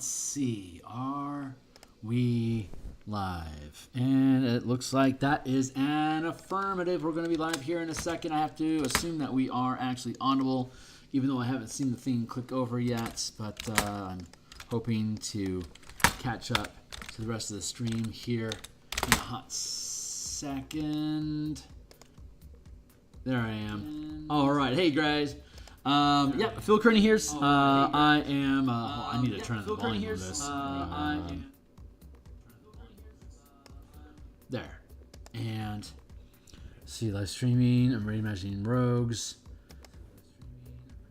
let's see. Are we live? And it looks like that is an affirmative. We're going to be live here in a second. I have to assume that we are actually audible, even though I haven't seen the thing click over yet. But I'm hoping to catch up to the rest of the stream here in a hot second. There I am. All right. Hey, guys. Yeah, Phil Kearney here. I am. I need to turn up the volume of this. There. And see live streaming. I'm reimagining rogues.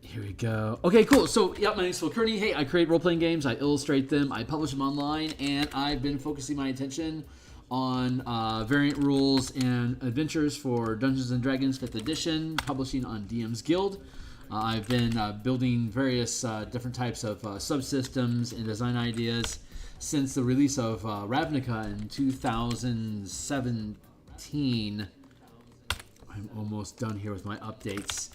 Here we go. Okay, cool. So, yeah, my name is Phil Kearney. Hey, I create role-playing games. I illustrate them. I publish them online. And I've been focusing my attention on variant rules and adventures for Dungeons & Dragons 5th edition, publishing on DMsGuild. I've been building various different types of subsystems and design ideas since the release of Ravnica in 2017. I'm almost done here with my updates.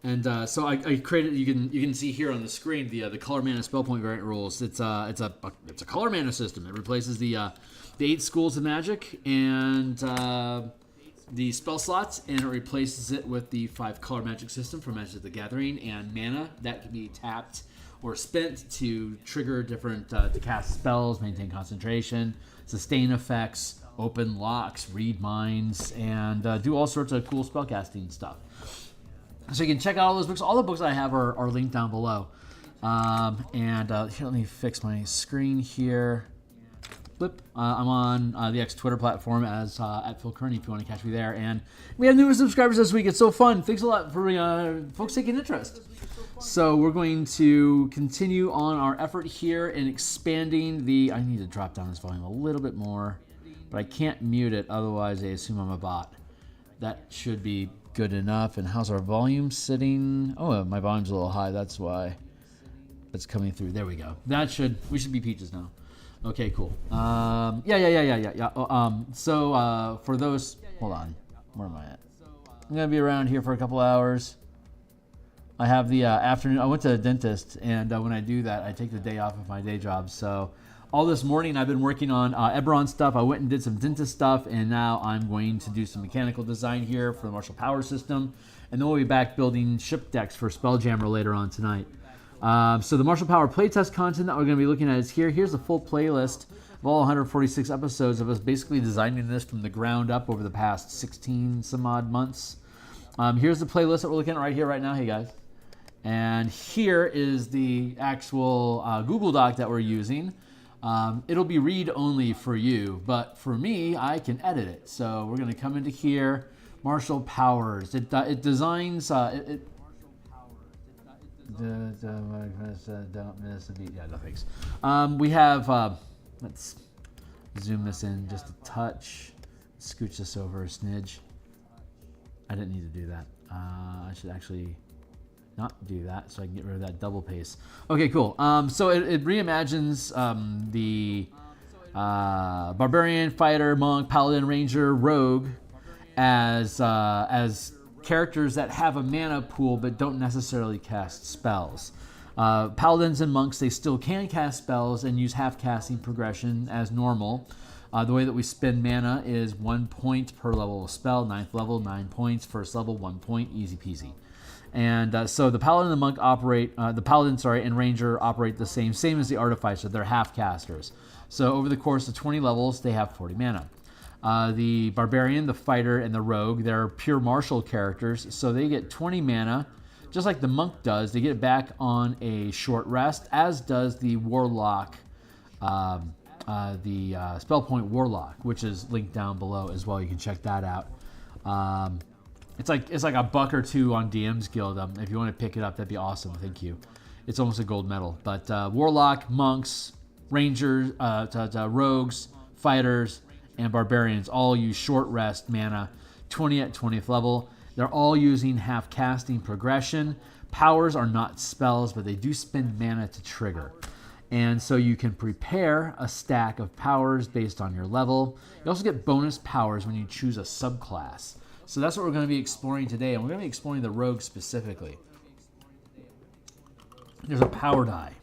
And so I created. You can see here on the screen the color mana spell point variant rules. It's a color mana system. It replaces the 8 schools of magic and the spell slots, and it replaces it with the 5 color magic system for Magic the Gathering and mana that can be tapped or spent to trigger different to cast spells, maintain concentration, sustain effects, open locks, read minds, and do all sorts of cool spellcasting stuff. So you can check out all those books. All the books I have are linked down below. Here, let me fix my screen here. Flip. I'm on the X Twitter platform as at Phil Kearney if you want to catch me there. And we have new subscribers this week. It's so fun. Thanks a lot for folks taking interest. So we're going to continue on our effort here in expanding the... I need to drop down this volume a little bit more, but I can't mute it. Otherwise, they assume I'm a bot. That should be good enough. And how's our volume sitting? Oh, my volume's a little high. That's why it's coming through. There we go. We should be peaches now. Okay, cool. So for those, hold on. Where am I at? I'm gonna be around here for a couple hours. I have the afternoon. I went to a dentist, and when I do that, I take the day off of my day job. So all this morning, I've been working on Eberron stuff. I went and did some dentist stuff, and now I'm going to do some mechanical design here for the martial power system, and then we'll be back building ship decks for Spelljammer later on tonight. So the martial power playtest content that we're going to be looking at is here. Here's the full playlist of all 146 episodes of us basically designing this from the ground up over the past 16 some odd months. Here's the playlist that we're looking at right here, right now. Hey, guys. And here is the actual Google Doc that we're using. It'll be read-only for you, but for me, I can edit it. So we're going to come into here, martial powers. It designs... Don't miss a beat. Yeah, no thanks. We have, let's zoom this in just a touch. Scooch this over a smidge. I didn't need to do that. I should actually not do that so I can get rid of that double paste. Okay, cool. So it reimagines the barbarian, fighter, monk, paladin, ranger, rogue as characters that have a mana pool but don't necessarily cast spells. Paladins and monks, they still can cast spells and use half-casting progression as normal. The way that we spend mana is 1 point per level of spell. 9th level, 9 points. First level, 1 point. Easy peasy. And so the paladin and the monk operate, and ranger operate the same as the artificer. They're half-casters. So over the course of 20 levels, they have 40 mana. The barbarian, the fighter, and the rogue, they're pure martial characters, so they get 20 mana, just like the monk does. They get it back on a short rest, as does the warlock, the spell point warlock, which is linked down below as well. You can check that out. It's like $1 or $2 on DMsGuild. If you want to pick it up, that'd be awesome. Thank you. It's almost a gold medal. But warlock, monks, rangers, rogues, fighters, and barbarians all use short rest mana, 20 at 20th level. They're all using half casting progression. Powers are not spells, but they do spend mana to trigger. And so you can prepare a stack of powers based on your level. You also get bonus powers when you choose a subclass. So that's what we're going to be exploring today, and we're going to be exploring the rogue specifically. There's a power die.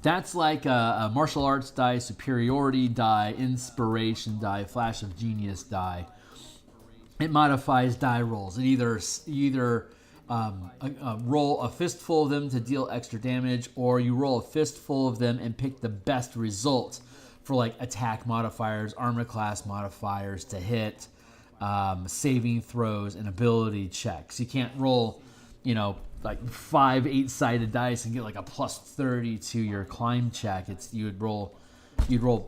That's like a martial arts die, superiority die, inspiration die, flash of genius die. It modifies die rolls. It either roll a fistful of them to deal extra damage, or you roll a fistful of them and pick the best result for like attack modifiers, armor class modifiers to hit, saving throws, and ability checks. You can't roll, like 5 8-sided dice and get like a plus 30 to your climb check. You'd roll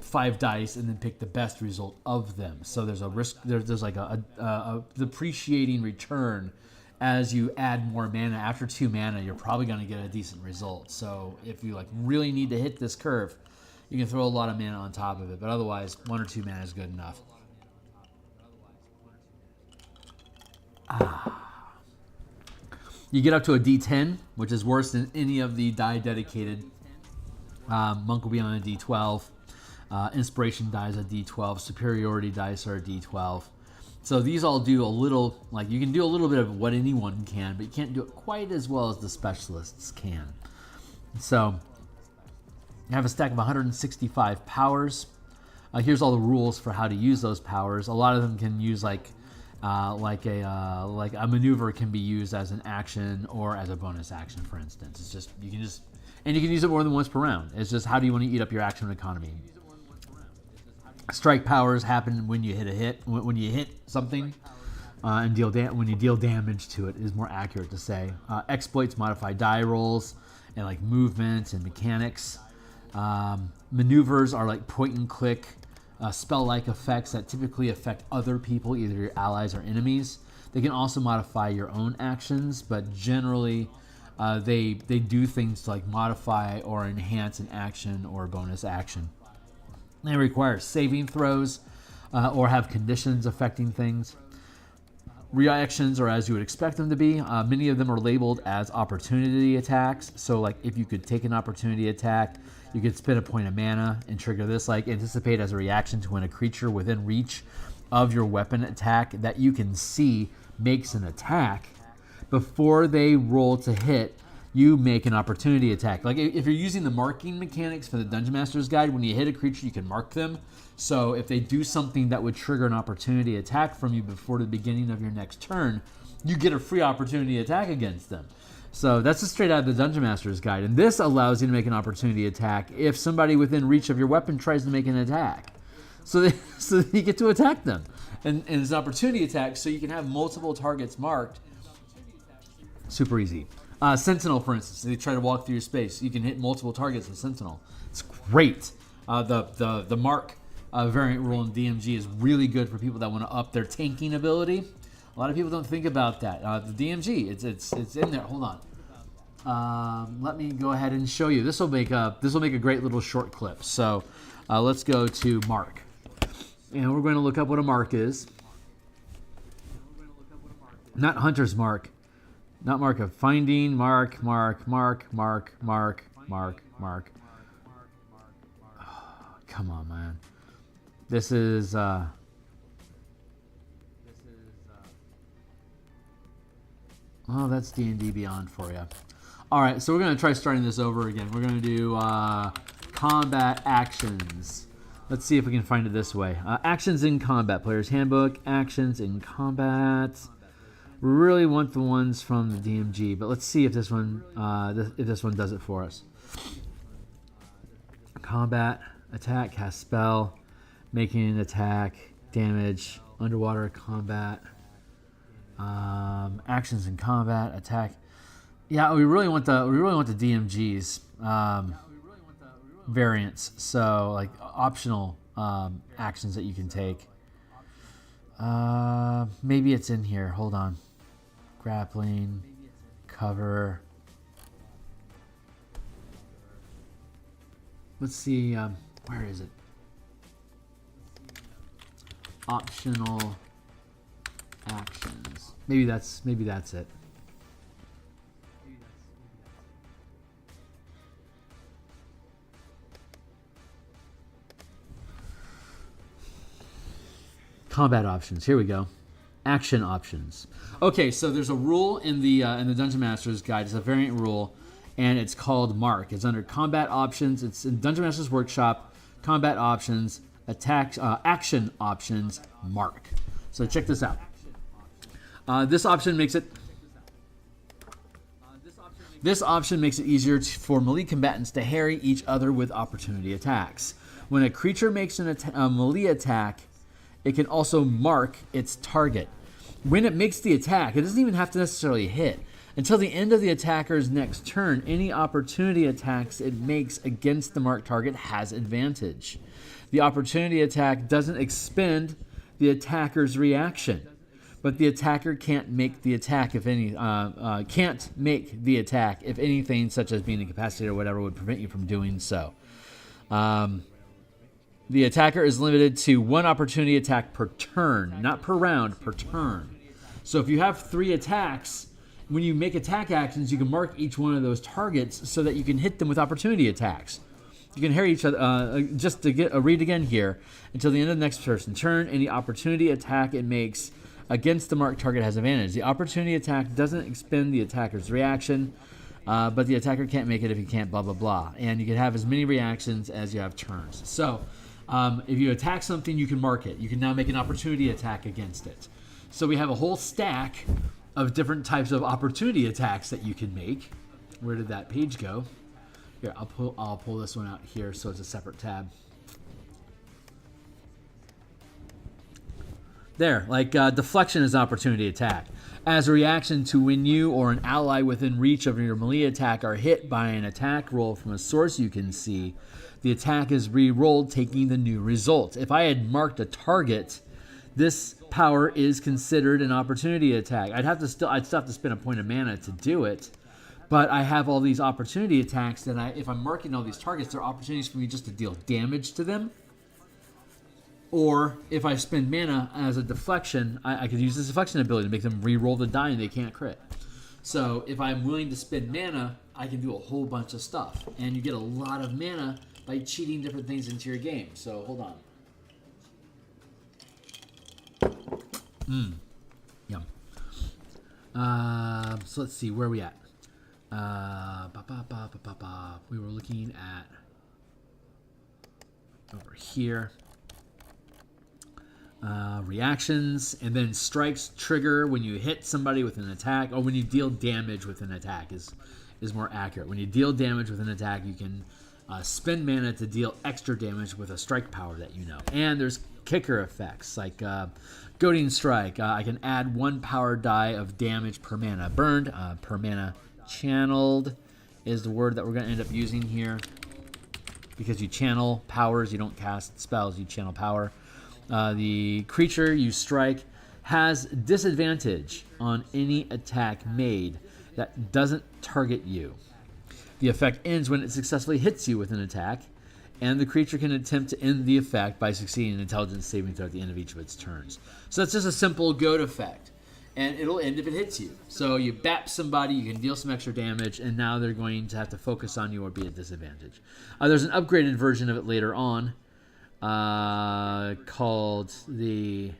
5 dice and then pick the best result of them. So there's a risk. There's like a depreciating return as you add more mana. After 2 mana, you're probably going to get a decent result. So if you like really need to hit this curve, you can throw a lot of mana on top of it. But otherwise, 1 or 2 mana is good enough. You get up to a D10, which is worse than any of the die dedicated. Monk will be on a D12. Inspiration dies a D12. Superiority dice are a D12. So these all do a little, like you can do a little bit of what anyone can, but you can't do it quite as well as the specialists can. So you have a stack of 165 powers. Here's all the rules for how to use those powers. A lot of them can use like a maneuver can be used as an action or as a bonus action, for instance. It's just you can use it more than once per round. It's just how do you want to eat up your action economy. Strike powers happen when you hit something, and when you deal damage to it is more accurate to say. Exploits modify die rolls and like movement and mechanics. Maneuvers are like point and click spell-like effects that typically affect other people, either your allies or enemies. They can also modify your own actions, but generally they do things to like modify or enhance an action or a bonus action. They require saving throws or have conditions affecting things. Reactions are as you would expect them to be. Many of them are labeled as opportunity attacks. So like if you could take an opportunity attack, you could spend a point of mana and trigger this, like anticipate as a reaction to when a creature within reach of your weapon attack that you can see makes an attack. Before they roll to hit, you make an opportunity attack. Like if you're using the marking mechanics for the Dungeon Master's Guide, when you hit a creature, you can mark them. So if they do something that would trigger an opportunity attack from you before the beginning of your next turn, you get a free opportunity attack against them. So that's just straight out of the Dungeon Master's Guide. And this allows you to make an opportunity attack if somebody within reach of your weapon tries to make an attack. So you get to attack them. And it's an opportunity attack, so you can have multiple targets marked. Super easy. Sentinel, for instance, they try to walk through your space. You can hit multiple targets with Sentinel. It's great. The mark variant rule in DMG is really good for people that want to up their tanking ability. A lot of people don't think about that. The DMG, it's in there. Hold on. Let me go ahead and show you. This will make a great little short clip. So let's go to mark, and we're going to look up what a mark is. Not hunter's mark. Not mark of finding, mark. Oh, come on, man. This is oh, that's D&D Beyond for you. All right, so we're going to try starting this over again. We're going to do combat actions. Let's see if we can find it this way. Actions in combat. Player's Handbook. Actions in combat. We really want the ones from the DMG, but let's see if this one does it for us. Combat, attack, cast spell, making an attack, damage, underwater combat, actions in combat, attack. Yeah, we really want the DMG's variants. So like optional actions that you can take. Maybe it's in here. Hold on. Grappling, cover. Let's see. Where is it? Optional actions. Maybe that's it. Combat options. Here we go. Action options. Okay, so there's a rule in the Dungeon Master's Guide. It's a variant rule, and it's called Mark. It's under Combat Options. It's in Dungeon Master's Workshop, Combat Options, Attack, Action Options, Mark. So check this out. This option makes it easier for melee combatants to harry each other with opportunity attacks. When a creature makes a melee attack, it can also mark its target. When it makes the attack, it doesn't even have to necessarily hit. Until the end of the attacker's next turn, any opportunity attacks it makes against the marked target has advantage. The opportunity attack doesn't expend the attacker's reaction, but the attacker can't make the attack if anything, such as being incapacitated or whatever, would prevent you from doing so. The attacker is limited to one opportunity attack per turn, not per round, per turn. So if you have 3 attacks, when you make attack actions, you can mark each one of those targets so that you can hit them with opportunity attacks. You can harry each other. Just to read again here, until the end of the next person's turn, any opportunity attack it makes against the marked target has advantage. The opportunity attack doesn't expend the attacker's reaction, but the attacker can't make it if he can't blah, blah, blah. And you can have as many reactions as you have turns. So if you attack something, you can mark it. You can now make an opportunity attack against it. So we have a whole stack of different types of opportunity attacks that you can make. Where did that page go? Here, I'll pull this one out here so it's a separate tab. There, like deflection is an opportunity attack. As a reaction to when you or an ally within reach of your melee attack are hit by an attack roll from a source you can see, the attack is re-rolled, taking the new result. If I had marked a target, this power is considered an opportunity attack. I'd still have to spend a point of mana to do it, but I have all these opportunity attacks that if I'm marking all these targets, they're opportunities for me just to deal damage to them. Or if I spend mana as a deflection, I could use this deflection ability to make them re-roll the die and they can't crit. So if I'm willing to spend mana, I can do a whole bunch of stuff. And you get a lot of mana by cheating different things into your game. So hold on. Yum. So let's see, where are we at? We were looking at over here. Reactions, and then strikes trigger when you hit somebody with an attack, or when you deal damage with an attack is more accurate. When you deal damage with an attack, you can spend mana to deal extra damage with a strike power that you know. And there's kicker effects like Goading Strike. I can add 1 power die of damage per mana burned. Per mana channeled is the word that we're going to end up using here, because you channel powers, you don't cast spells, you channel power. The creature you strike has disadvantage on any attack made that doesn't target you. The effect ends when it successfully hits you with an attack, and the creature can attempt to end the effect by succeeding an intelligence saving throw at the end of each of its turns. So that's just a simple goad effect, and it'll end if it hits you. So you bap somebody, you can deal some extra damage, and now they're going to have to focus on you or be at disadvantage. There's an upgraded version of it later on, called the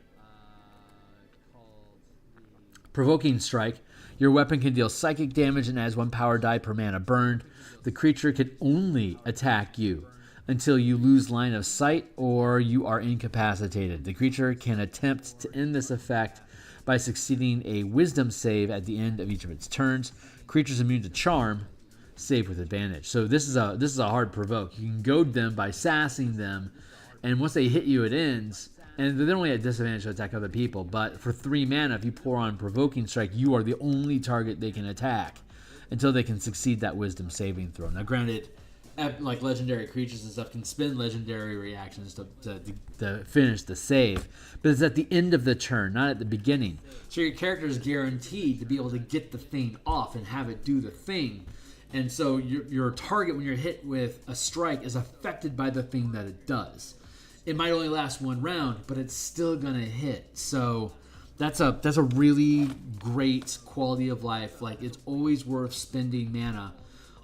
Provoking Strike. Your weapon can deal psychic damage and adds 1 power die per mana burned. The creature can only attack you until you lose line of sight or you are incapacitated. The creature can attempt to end this effect by succeeding a wisdom save at the end of each of its turns. Creatures immune to charm save with advantage. So this is a hard provoke. You can goad them by sassing them, and once they hit you, it ends. And they're only at disadvantage to attack other people. But for 3 mana, if you pour on Provoking Strike, you are the only target they can attack until they can succeed that Wisdom saving throw. Now, granted, like legendary creatures and stuff can spend legendary reactions to finish the save. But it's at the end of the turn, not at the beginning. So your character is guaranteed to be able to get the thing off and have it do the thing. And so your target, when you're hit with a strike, is affected by the thing that it does. It might only last 1 round, but it's still gonna hit. So that's a really great quality of life. Like, it's always worth spending mana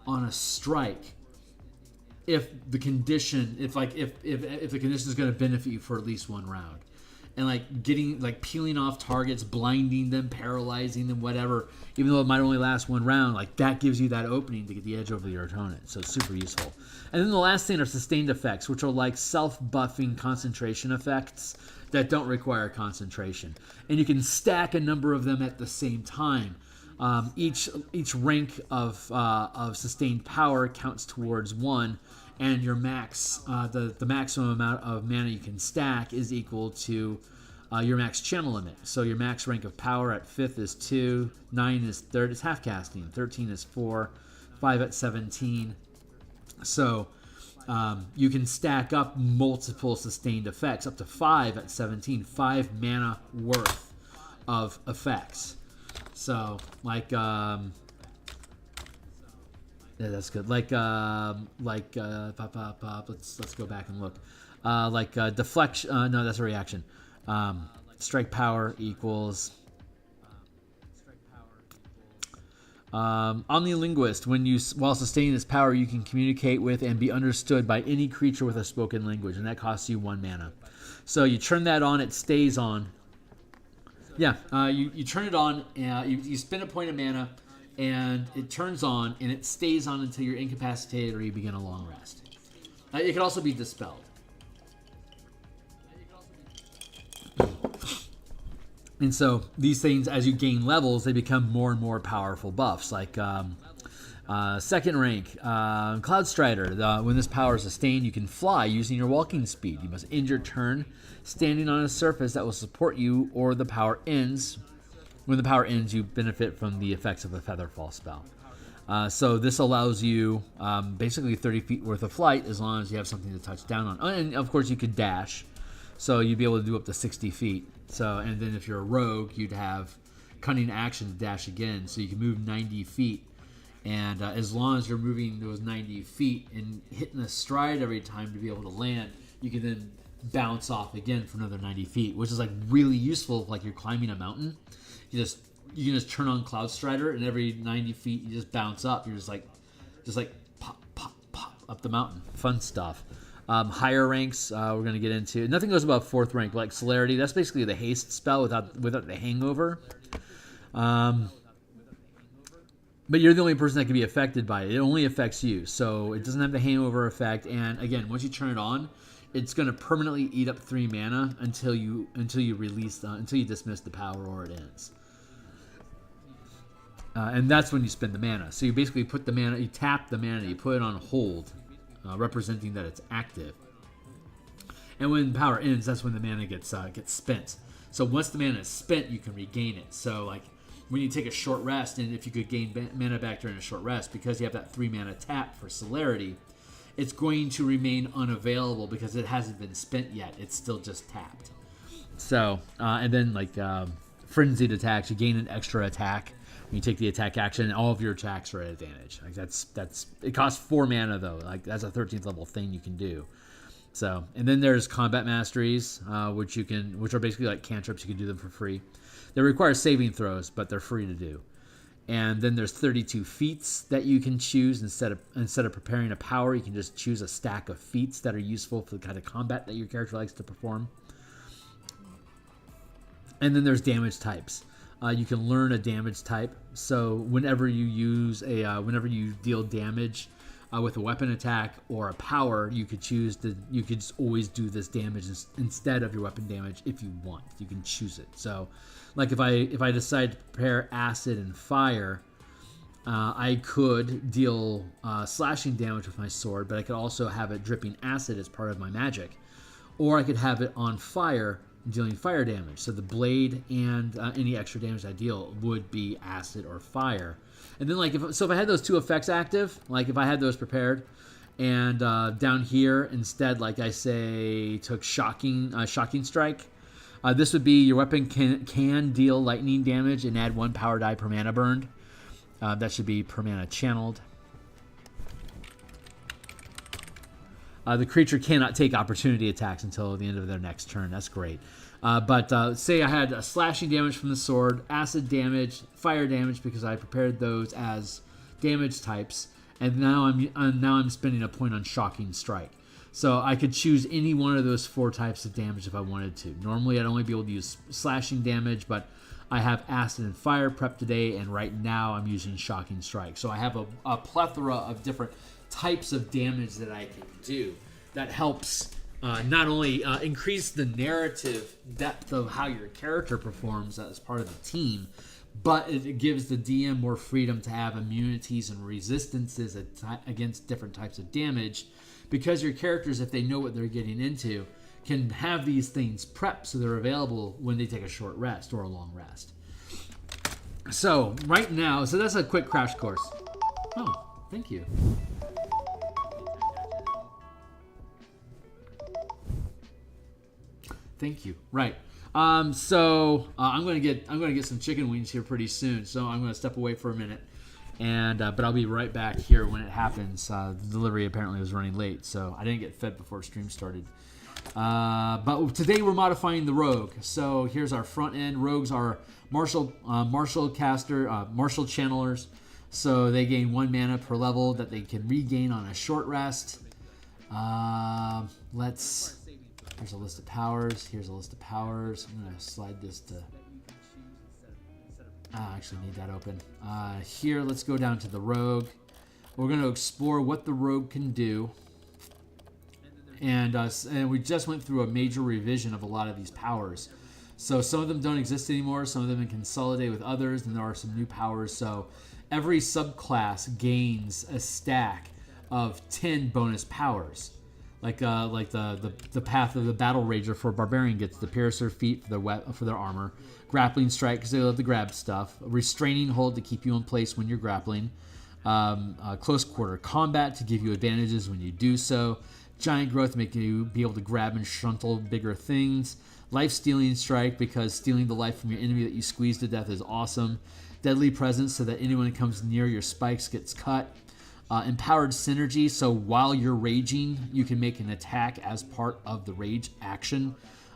on a strike if the condition, if the condition is gonna benefit you for at least 1 round. and like getting like peeling off targets, blinding them, paralyzing them, whatever. Even though it might only last one round, like that gives you that opening to get the edge over your opponent. So it's super useful. And then the last thing are sustained effects, which are like self-buffing concentration effects that don't require concentration, and you can stack a number of them at the same time. Each rank of sustained power counts towards 1, and your max, the maximum amount of mana you can stack is equal to your max channel limit. So your max rank of power at 5th is 2, 9 is 3rd, it's half casting, 13 is 4, 5 at 17. So you can stack up multiple sustained effects, up to 5 at 17, 5 mana worth of effects. So, like, yeah, that's good. Like, let's go back and look. Deflection. No, that's a reaction. Strike power equals. Omnilinguist. While sustaining this power, you can communicate with and be understood by any creature with a spoken language, and that costs you 1 mana. So you turn that on, it stays on. Yeah, you turn it on, you spend a point of mana, and it turns on, and it stays on until you're incapacitated or you begin a long rest. It can also be dispelled. And so these things, as you gain levels, they become more and more powerful buffs. Like second rank, Cloud Strider. When this power is sustained, you can fly using your walking speed. You must end your turn standing on a surface that will support you, or the power ends. When the power ends, you benefit from the effects of a Featherfall spell. So this allows you basically 30 feet worth of flight as long as you have something to touch down on. And of course, you could dash. So you'd be able to do up to 60 feet. So, and then if you're a rogue, you'd have cunning action to dash again. So you can move 90 feet. And as long as you're moving those 90 feet and hitting a stride every time to be able to land, you can then bounce off again for another 90 feet, which is like really useful if like you're climbing a mountain. You can just turn on Cloud Strider, and every 90 feet you just bounce up. You're just like pop, pop, pop up the mountain. Fun stuff. Higher ranks, we're going to get into. Nothing goes above 4th rank, like Celerity. That's basically the haste spell without the hangover. But you're the only person that can be affected by it. It only affects you, so it doesn't have the hangover effect. And again, once you turn it on, it's going to permanently eat up 3 mana until you release until you dismiss the power or it ends. And that's when you spend the mana. So you basically put the mana, you tap the mana, you put it on hold, representing that it's active. And when power ends, that's when the mana gets spent. So once the mana is spent, you can regain it. So like when you take a short rest, and if you could gain mana back during a short rest, because you have that 3 mana tap for Celerity, it's going to remain unavailable because it hasn't been spent yet. It's still just tapped. So, and then like frenzied attacks, you gain an extra attack when you take the attack action, and all of your attacks are at advantage. Like that's it costs 4 mana though. Like that's a 13th level thing you can do. So, and then there's combat masteries, which are basically like cantrips. You can do them for free. They require saving throws, but they're free to do. And then there's 32 feats that you can choose instead of preparing a power. You can just choose a stack of feats that are useful for the kind of combat that your character likes to perform. And then there's damage types. You can learn a damage type. So whenever you deal damage with a weapon attack or a power, you could just always do this damage instead of your weapon damage if you want. You can choose it. So, like if I decide to prepare acid and fire, I could deal slashing damage with my sword, but I could also have it dripping acid as part of my magic, or I could have it on fire, dealing fire damage. So the blade and any extra damage I deal would be acid or fire. And then if I had those 2 effects active, like if I had those prepared, and down here instead, like I say, took shocking strike. This would be your weapon can deal lightning damage and add 1 power die per mana burned. That should be per mana channeled. The creature cannot take opportunity attacks until the end of their next turn. That's great. But say I had a slashing damage from the sword, acid damage, fire damage, because I prepared those as damage types, and now I'm spending a point on shocking strike. So I could choose any one of those 4 types of damage if I wanted to. Normally I'd only be able to use slashing damage, but I have acid and fire prep today, and right now I'm using shocking strike. So I have a plethora of different types of damage that I can do that helps not only increase the narrative depth of how your character performs as part of the team, but it gives the DM more freedom to have immunities and resistances against different types of damage, because your characters, if they know what they're getting into, can have these things prepped so they're available when they take a short rest or a long rest. So right now, so that's a quick crash course. Oh, thank you. Thank you. Right. So I'm gonna get some chicken wings here pretty soon. So I'm gonna step away for a minute, and but I'll be right back here when it happens. The delivery apparently was running late, so I didn't get fed before stream started. But today we're modifying the rogue. So here's our front end. Rogues are martial caster, martial channelers. So they gain 1 mana per level that they can regain on a short rest. Here's a list of powers. Here's a list of powers. I'm going to slide this to... I actually need that open. Here, let's go down to the rogue. We're going to explore what the rogue can do. And we just went through a major revision of a lot of these powers. So some of them don't exist anymore. Some of them can consolidate with others. And there are some new powers. So every subclass gains a stack of 10 bonus powers. Like the path of the battle rager for barbarian gets the piercer feet for their armor, grappling strike because they love to grab stuff, restraining hold to keep you in place when you're grappling, close quarter combat to give you advantages when you do so, giant growth to make you be able to grab and shuntle bigger things, life stealing strike because stealing the life from your enemy that you squeeze to death is awesome, deadly presence so that anyone who comes near your spikes gets cut. Empowered synergy, so while you're raging, you can make an attack as part of the rage action.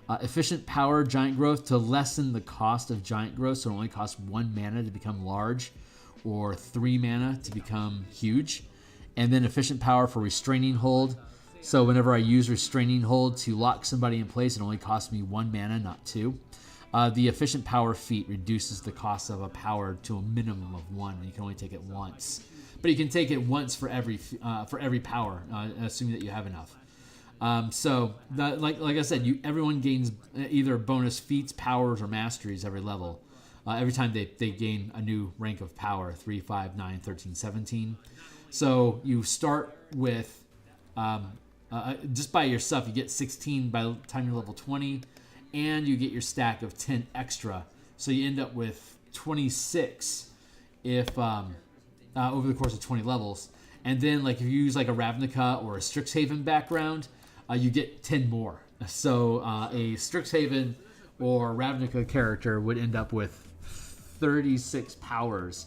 Efficient power, giant growth, to lessen the cost of giant growth, so it only costs 1 mana to become large, or 3 mana to become huge. And then efficient power for restraining hold, so whenever I use restraining hold to lock somebody in place, it only costs me 1 mana, not 2. The efficient power feat reduces the cost of a power to a minimum of 1, and you can only take it once. But you can take it once for every power, assuming that you have enough. Like I said, everyone gains either bonus feats, powers, or masteries every level. Every time they gain a new rank of power, 3, 5, 9, 13, 17. So you start with, just by yourself, you get 16 by the time you're level 20, and you get your stack of 10 extra. So you end up with 26 if... over the course of 20 levels. And then like if you use like a Ravnica or a Strixhaven background, you get 10 more. So a Strixhaven or Ravnica character would end up with 36 powers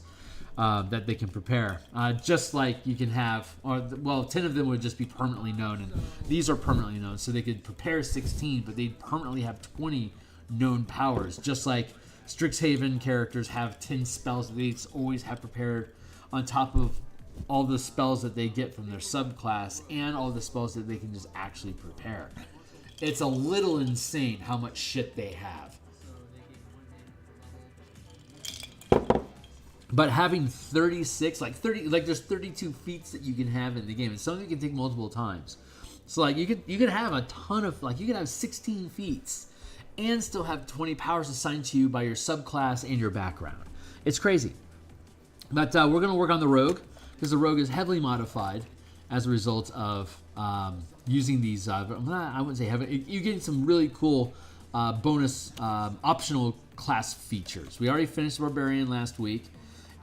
that they can prepare. Just like you can have, 10 of them would just be permanently known, and these are permanently known. So they could prepare 16, but they'd permanently have 20 known powers. Just like Strixhaven characters have 10 spells that they always have prepared, on top of all the spells that they get from their subclass and all the spells that they can just actually prepare. It's a little insane how much shit they have. But having 36, there's 32 feats that you can have in the game, and some of them you can take multiple times. So like you could have a ton of, like you could have 16 feats and still have 20 powers assigned to you by your subclass and your background. It's crazy. But we're going to work on the rogue, because the rogue is heavily modified as a result of using these, I wouldn't say heavy, you get some really cool bonus optional class features. We already finished Barbarian last week,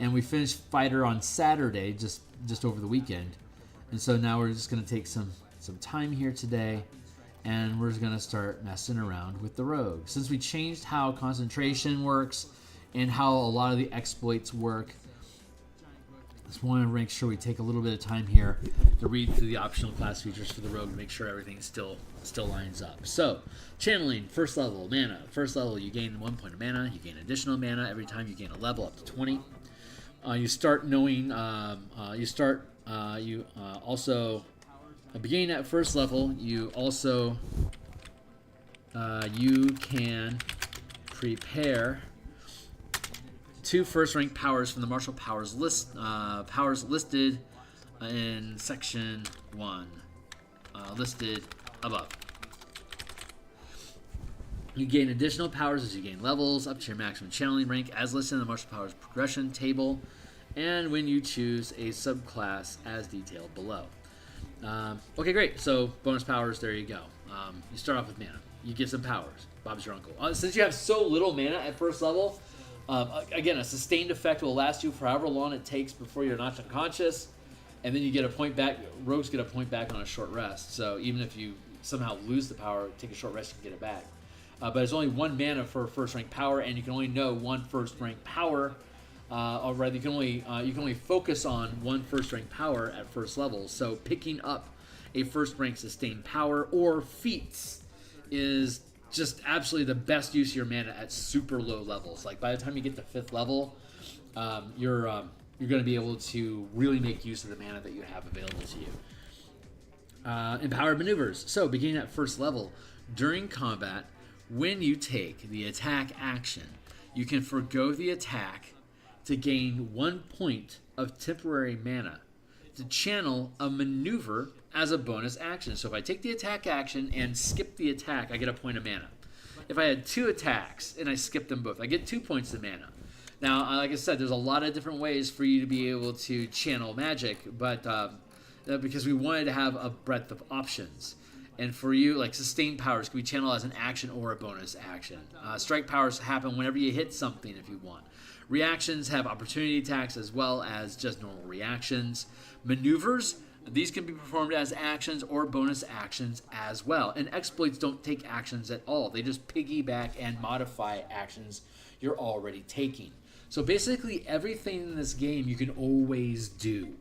and we finished Fighter on Saturday, just over the weekend. And so now we're just going to take some time here today, and we're just going to start messing around with the rogue. Since we changed how concentration works and how a lot of the exploits work, just want to make sure we take a little bit of time here to read through the optional class features for the rogue to make sure everything still lines up. So, channeling, first level, mana. First level, you gain 1 point of mana. You gain additional mana every time you gain a level up to 20. You start knowing, Beginning at first level, you also you can prepare 2 first-rank powers from the martial powers list. Powers listed in section 1, listed above. You gain additional powers as you gain levels up to your maximum channeling rank, as listed in the martial powers progression table, and when you choose a subclass as detailed below. Okay, great. So bonus powers, there you go. You start off with mana. You get some powers. Bob's your uncle. Since you have so little mana at first level, again, a sustained effect will last you for however long it takes before you're knocked unconscious, and then you get a point back. Rogues get a point back on a short rest. So even if you somehow lose the power, take a short rest, you can get it back. But it's only 1 mana for a first rank power, and you can only know 1 first rank power. Or rather, you can only focus on 1 first rank power at first level. So picking up a first rank sustained power or feats is just absolutely the best use of your mana at super low levels. Like by the time you get to 5th level, you're going to be able to really make use of the mana that you have available to you. Empowered maneuvers. So beginning at first level, during combat, when you take the attack action, you can forgo the attack to gain 1 point of temporary mana to channel a maneuver as a bonus action. So if I take the attack action and skip the attack, I get a point of mana. If I had 2 attacks and I skip them both, I get 2 points of mana. Now, like I said, there's a lot of different ways for you to be able to channel magic, but because we wanted to have a breadth of options. And for you, like sustained powers can be channeled as an action or a bonus action. Strike powers happen whenever you hit something if you want. Reactions have opportunity attacks as well as just normal reactions. Maneuvers, these can be performed as actions or bonus actions as well. And exploits don't take actions at all. They just piggyback and modify actions you're already taking. So basically everything in this game you can always do.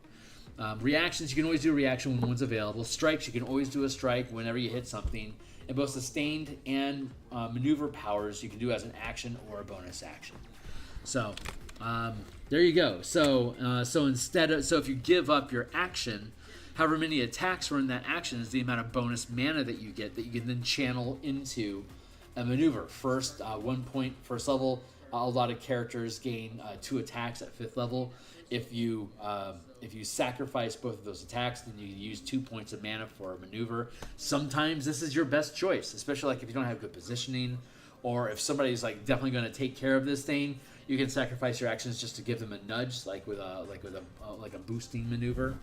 Reactions, you can always do a reaction when one's available. Strikes, you can always do a strike whenever you hit something. And both sustained and maneuver powers you can do as an action or a bonus action. So there you go. So if you give up your action, however many attacks are in that action is the amount of bonus mana that you get that you can then channel into a maneuver. First, 1 point first level. A lot of characters gain 2 attacks at 5th level. If you sacrifice both of those attacks, then you use 2 points of mana for a maneuver. Sometimes this is your best choice, especially like if you don't have good positioning, or if somebody's like definitely going to take care of this thing. You can sacrifice your actions just to give them a nudge, like with a boosting maneuver.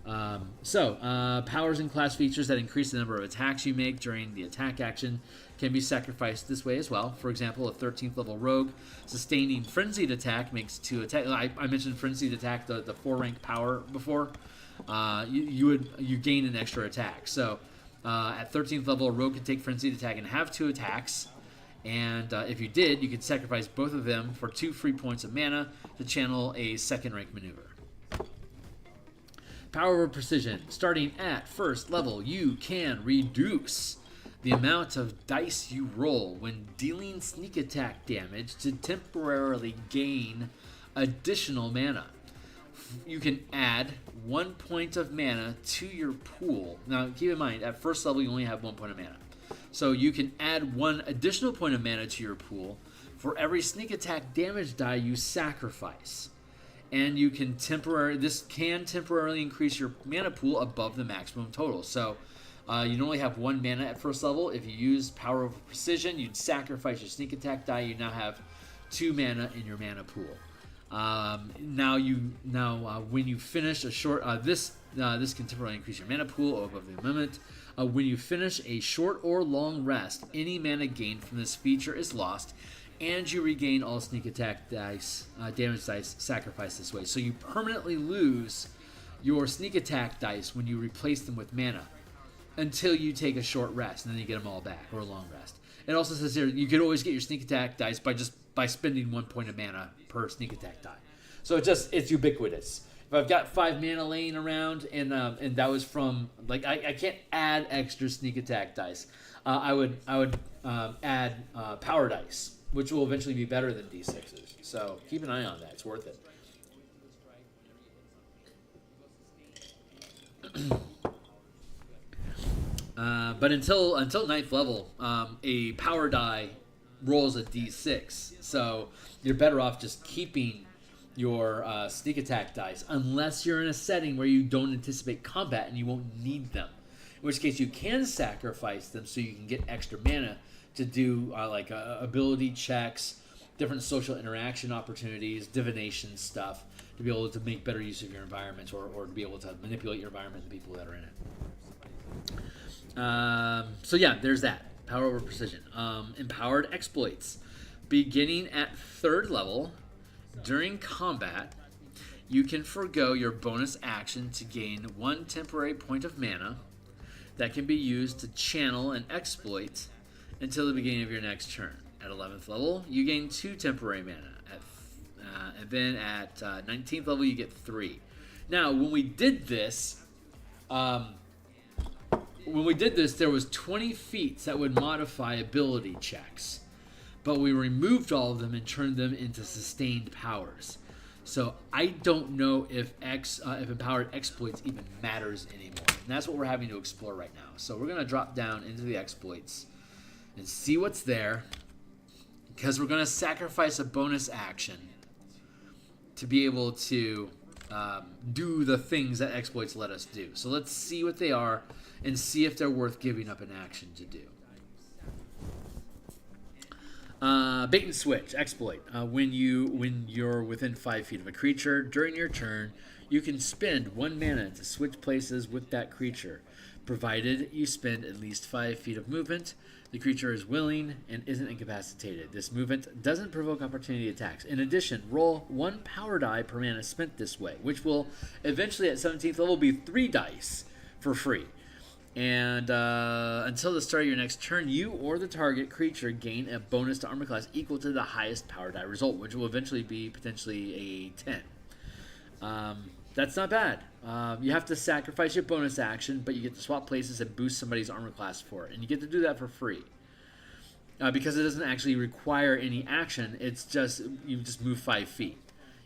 Powers and class features that increase the number of attacks you make during the attack action can be sacrificed this way as well. For example, a 13th level rogue sustaining frenzied attack makes 2 attacks. I mentioned frenzied attack, the 4 rank power before. You gain an extra attack. So at 13th level, a rogue can take frenzied attack and have 2 attacks. And if you did, you could sacrifice both of them for 2 free points of mana to channel a 2nd rank maneuver. Power of precision. Starting at first level, you can reduce the amount of dice you roll when dealing sneak attack damage to temporarily gain additional mana. You can add 1 point of mana to your pool. Now, keep in mind, at first level, you only have 1 point of mana. So you can add 1 additional point of mana to your pool for every sneak attack damage die you sacrifice. And you can this can temporarily increase your mana pool above the maximum total. So you normally have 1 mana at first level. If you use Power Over Precision, you'd sacrifice your sneak attack die. You now have 2 mana in your mana pool. When you finish a short, this can temporarily increase your mana pool above the limit. When you finish a short or long rest, any mana gained from this feature is lost, and you regain all sneak attack dice, damage dice sacrificed this way. So you permanently lose your sneak attack dice when you replace them with mana until you take a short rest, and then you get them all back, or a long rest. It also says here you can always get your sneak attack dice by spending 1 point of mana per sneak attack die. So it's ubiquitous. If I've got 5 mana laying around, and that was from I can't add extra sneak attack dice. I would add power dice, which will eventually be better than D6s. So keep an eye on that. It's worth it. But until 9th level, a power die rolls a d6. So you're better off just keeping your sneak attack dice, unless you're in a setting where you don't anticipate combat and you won't need them. In which case you can sacrifice them so you can get extra mana to do ability checks, different social interaction opportunities, divination stuff, to be able to make better use of your environment, or to be able to manipulate your environment and the people that are in it. So yeah, there's that. Power over precision. Empowered exploits. Beginning at 3rd level, during combat, you can forego your bonus action to gain 1 temporary point of mana that can be used to channel an exploit until the beginning of your next turn. At 11th level, you gain 2 temporary mana. And then at 19th level, you get 3. Now, when we did this, there was 20 feats that would modify ability checks, but we removed all of them and turned them into sustained powers. So I don't know if empowered exploits even matters anymore. And that's what we're having to explore right now. So we're going to drop down into the exploits and see what's there, because we're going to sacrifice a bonus action to be able to do the things that exploits let us do. So let's see what they are and see if they're worth giving up an action to do. Bait and switch exploit. When you're within 5 feet of a creature during your turn, you can spend 1 mana to switch places with that creature, provided you spend at least 5 feet of movement. The creature is willing and isn't incapacitated. This movement doesn't provoke opportunity attacks. In addition, roll 1 power die per mana spent this way, which will eventually at 17th level be 3 dice for free. And until the start of your next turn, you or the target creature gain a bonus to armor class equal to the highest power die result, which will eventually be potentially a 10. That's not bad. You have to sacrifice your bonus action, but you get to swap places and boost somebody's armor class for it. And you get to do that for free. Because it doesn't actually require any action. It's just, you just move 5 feet.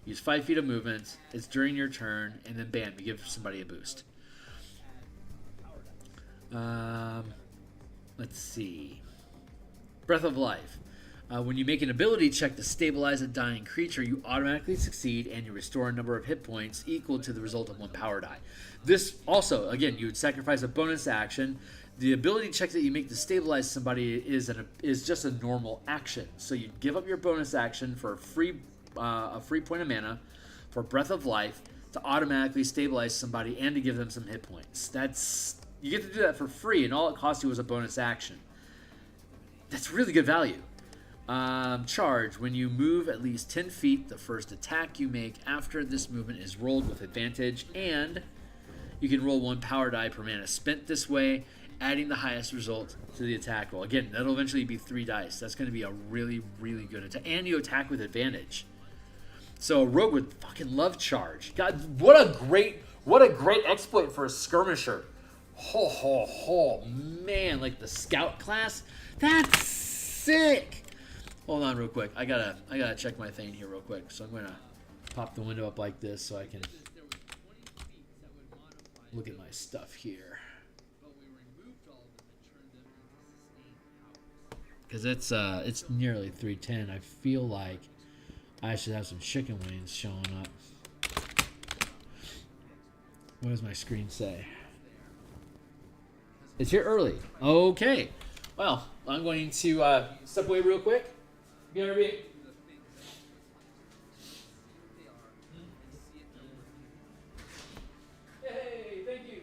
Use 5 feet of movement. It's during your turn, and then bam, you give somebody a boost. Let's see. Breath of Life. When you make an ability check to stabilize a dying creature, you automatically succeed and you restore a number of hit points equal to the result of 1 power die. This also, again, you would sacrifice a bonus action. The ability check that you make to stabilize somebody is just a normal action. So you give up your bonus action for a free point of mana for Breath of Life to automatically stabilize somebody and to give them some hit points. You get to do that for free, and all it costs you is a bonus action. That's really good value. Charge. When you move at least 10 feet, the first attack you make after this movement is rolled with advantage, and you can roll 1 power die per mana spent this way, adding the highest result to the attack roll. Again, that'll eventually be 3 dice. That's going to be a really, really good attack. And you attack with advantage. So a rogue would fucking love charge. God, what a great exploit for a skirmisher. Man, like the scout class, that's sick. Hold on real quick. I gotta check my thing here real quick. So I'm gonna pop the window up like this so I can look at my stuff here. Because it's nearly 3:10. I feel like I should have some chicken wings showing up. What does my screen say? It's here early. Okay. Well, I'm going to step away real quick. BRB. Hey, thank you.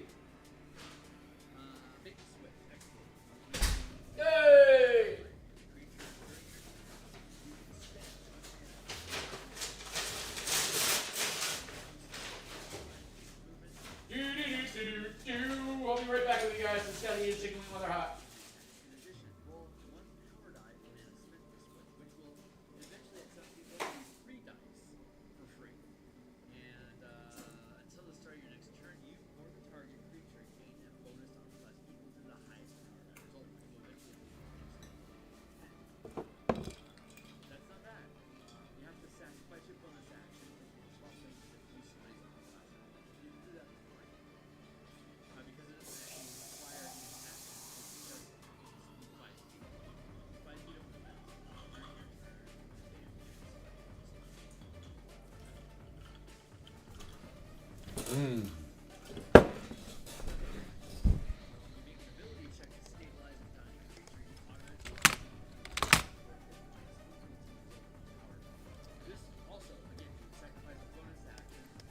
Yay! I'll be right back with you guys. It's gotta eat a chicken wing while they're hot.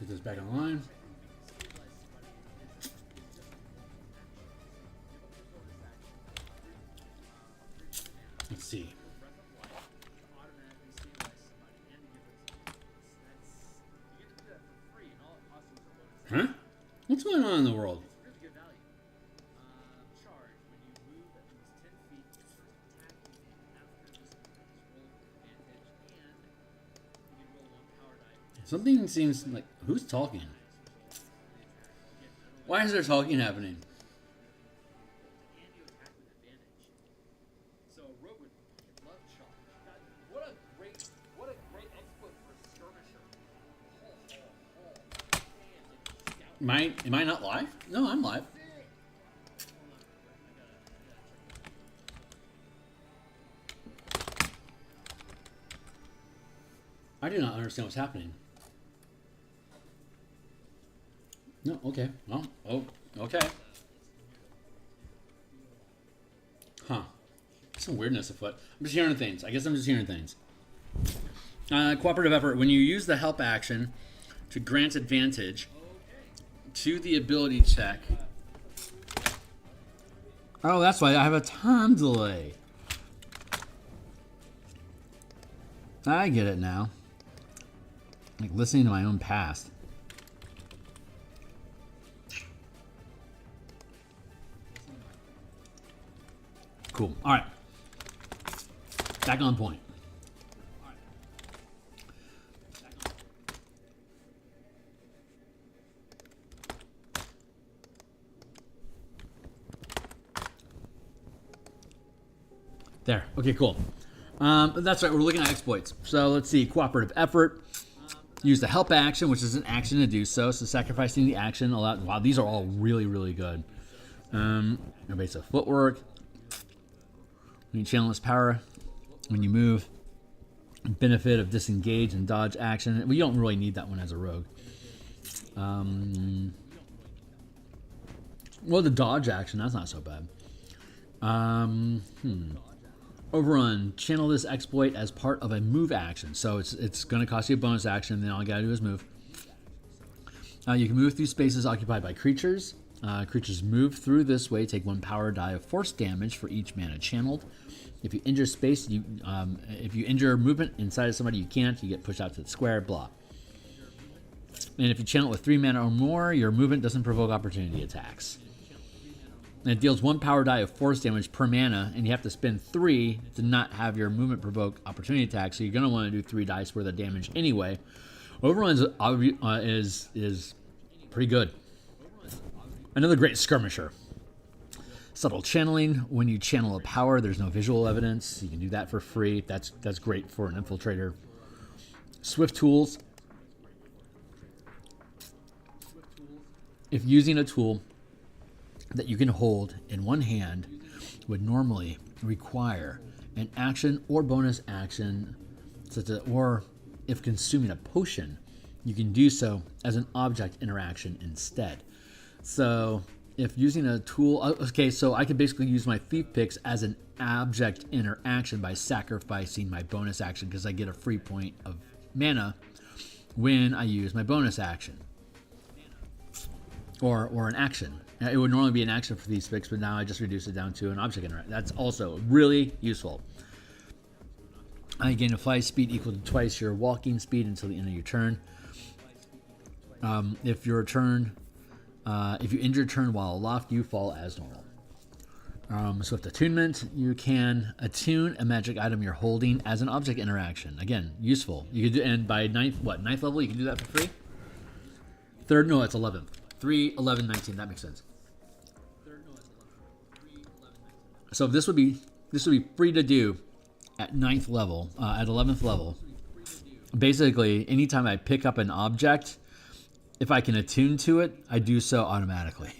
Put this back online. Let's see. Huh? What's going on in the world? Something seems like... Who's talking? Why is there talking happening? Am I not live? No, I'm live. I do not understand what's happening. No, okay. Well, oh, okay. Huh. Some weirdness afoot. I'm just hearing things. I guess I'm just hearing things. Cooperative effort. When you use the help action to grant advantage to the ability check. Oh, that's why I have a time delay. I get it now. Like listening to my own past. Cool. All right. Back on point. There. Okay, cool. That's right. We're looking at exploits. So let's see. Cooperative effort. Use the help action, which is an action to do so. So sacrificing the action. Wow, these are all really, really good. Basic footwork. When you channel this power, when you move, benefit of disengage and dodge action. Well, you don't really need that one as a rogue. Well, the dodge action, that's not so bad. Overrun. Channel this exploit as part of a move action. So it's going to cost you a bonus action, then all you got to do is move. You can move through spaces occupied by creatures. Creatures move through this way take 1 power die of force damage for each mana channeled. If you injure space, if you injure movement inside of somebody you can't, you get pushed out to the square, blah. And if you channel it with 3 mana or more, your movement doesn't provoke opportunity attacks. And it deals 1 power die of force damage per mana, and you have to spend 3 to not have your movement provoke opportunity attacks, so you're going to want to do 3 dice worth of damage anyway. Overrun is pretty good. Another great skirmisher. Subtle channeling. When you channel a power, there's no visual evidence. You can do that for free. That's great for an infiltrator. Swift tools. If using a tool that you can hold in one hand would normally require an action or bonus action, or if consuming a potion, you can do so as an object interaction instead. So if using a tool, okay, so I could basically use my thief picks as an object interaction by sacrificing my bonus action because I get a free point of mana when I use my bonus action. Or an action. It would normally be an action for these picks, but now I just reduce it down to an object interaction. That's also really useful. I gain a fly speed equal to twice your walking speed until the end of your turn. If you end your turn while aloft, you fall as normal. Swift attunement, you can attune a magic item you're holding as an object interaction. Again, useful. You could do, and by ninth level, you can do that for free. Third, no, it's 11th. 3, 11, 19. That makes sense. So this would be free to do at 9th level, at 11th level. Basically, anytime I pick up an object, if I can attune to it, I do so automatically.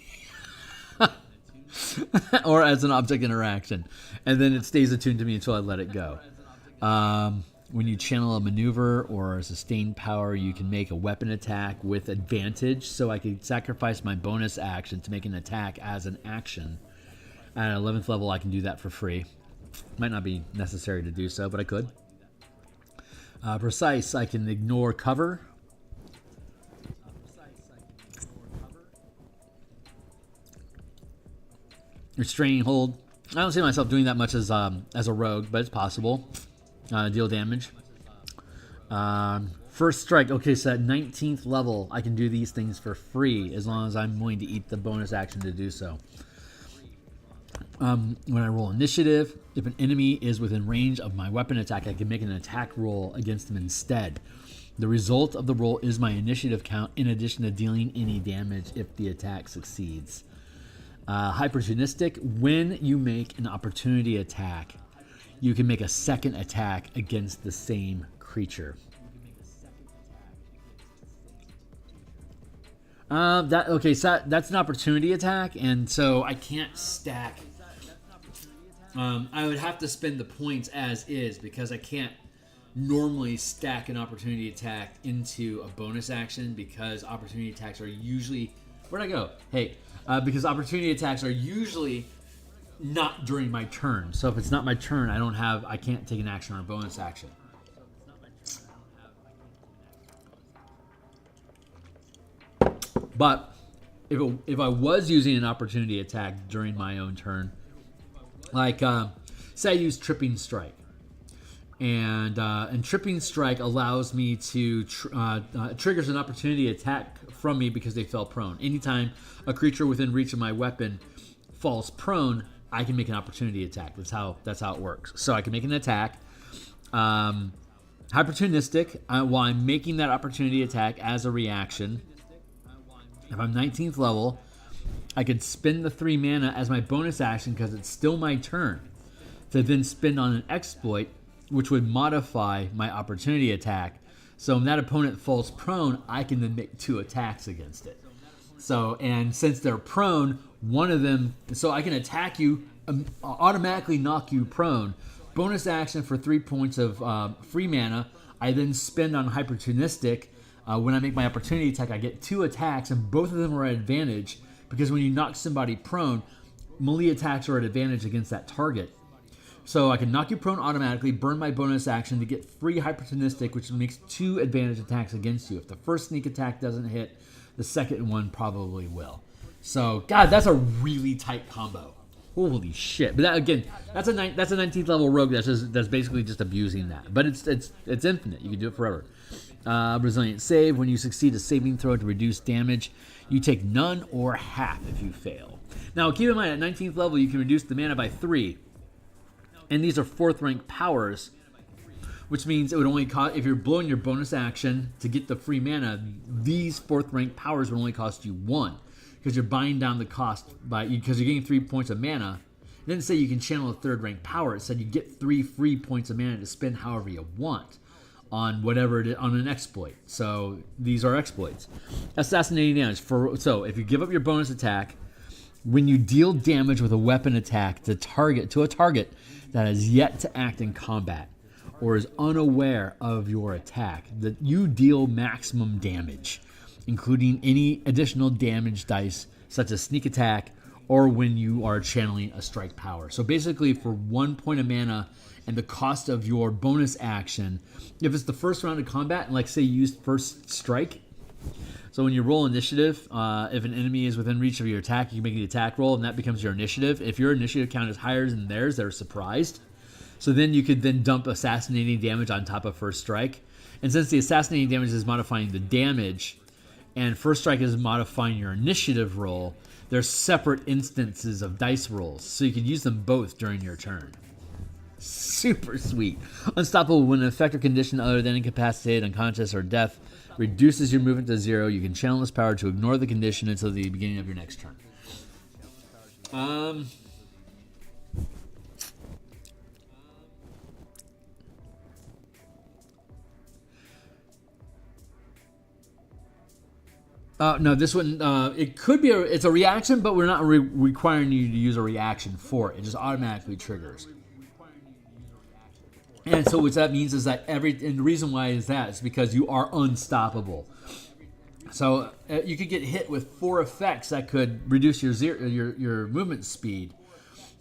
Or as an object interaction. And then it stays attuned to me until I let it go. When you channel a maneuver or a sustained power, you can make a weapon attack with advantage. So I could sacrifice my bonus action to make an attack as an action. At 11th level, I can do that for free. Might not be necessary to do so, but I could. Precise, I can ignore cover. Restraining hold. I don't see myself doing that much as a rogue, but it's possible. Deal damage. First strike. Okay, so at 19th level, I can do these things for free as long as I'm willing to eat the bonus action to do so. When I roll initiative, if an enemy is within range of my weapon attack, I can make an attack roll against them instead. The result of the roll is my initiative count in addition to dealing any damage if the attack succeeds. Opportunistic, when you make an opportunity attack, you can make a second attack against the same creature. So that's an opportunity attack, and so I can't stack. I would have to spend the points as is because I can't normally stack an opportunity attack into a bonus action because opportunity attacks are usually... Where'd I go? Hey, because opportunity attacks are usually not during my turn. So if it's not my turn, I can't take an action or a bonus action. But if I was using an opportunity attack during my own turn, like say I use Tripping Strike, and Tripping Strike allows me to triggers an opportunity attack from me because they fell prone. Anytime a creature within reach of my weapon falls prone, I can make an opportunity attack. That's how it works. So I can make an attack. Opportunistic, while I'm making that opportunity attack as a reaction. If I'm 19th level, I could spend the 3 mana as my bonus action because it's still my turn to then spend on an exploit, which would modify my opportunity attack. So when that opponent falls prone, I can then make 2 attacks against it. So, and since they're prone, one of them, so I can attack you, automatically knock you prone. Bonus action for 3 points of free mana. I then spend on Opportunistic. When I make my opportunity attack, I get 2 attacks, and both of them are at advantage because when you knock somebody prone, melee attacks are at advantage against that target. So I can knock you prone automatically, burn my bonus action to get free Opportunistic, which makes 2 advantage attacks against you. If the first sneak attack doesn't hit, the second one probably will. So, God, that's a really tight combo. Holy shit! But that, again, that's a 19th level rogue that's basically just abusing that. But it's infinite. You can do it forever. Resilient save. When you succeed a saving throw to reduce damage, you take none or half if you fail. Now, keep in mind, at 19th level, you can reduce the mana by 3. And these are 4th rank powers, which means it would only cost, if you're blowing your bonus action to get the free mana, these 4th rank powers would only cost you 1. Because you're buying down the cost because you're getting 3 points of mana. It didn't say you can channel a 3rd rank power. It said you get 3 free points of mana to spend however you want on whatever it is, on an exploit. So these are exploits. Assassinating damage. So if you give up your bonus attack, when you deal damage with a weapon attack to a target that has yet to act in combat or is unaware of your attack, that you deal maximum damage, including any additional damage dice such as sneak attack or when you are channeling a strike power. So basically for 1 point of mana and the cost of your bonus action, if it's the first round of combat, and like say you used first strike, so when you roll initiative, if an enemy is within reach of your attack, you can make the attack roll and that becomes your initiative. If your initiative count is higher than theirs, they're surprised. So then you could then dump assassinating damage on top of first strike. And since the assassinating damage is modifying the damage, and first strike is modifying your initiative roll, they're separate instances of dice rolls, so you can use them both during your turn. Super sweet. Unstoppable. When an effect or condition other than incapacitated, unconscious, or death reduces your movement to 0, you can channel this power to ignore the condition until the beginning of your next turn. No, this one, it could be, it's a reaction, but we're not requiring you to use a reaction for it. It just automatically triggers. And so what that means is that and the reason why is that is because you are unstoppable. So you could get hit with 4 effects that could reduce your movement speed,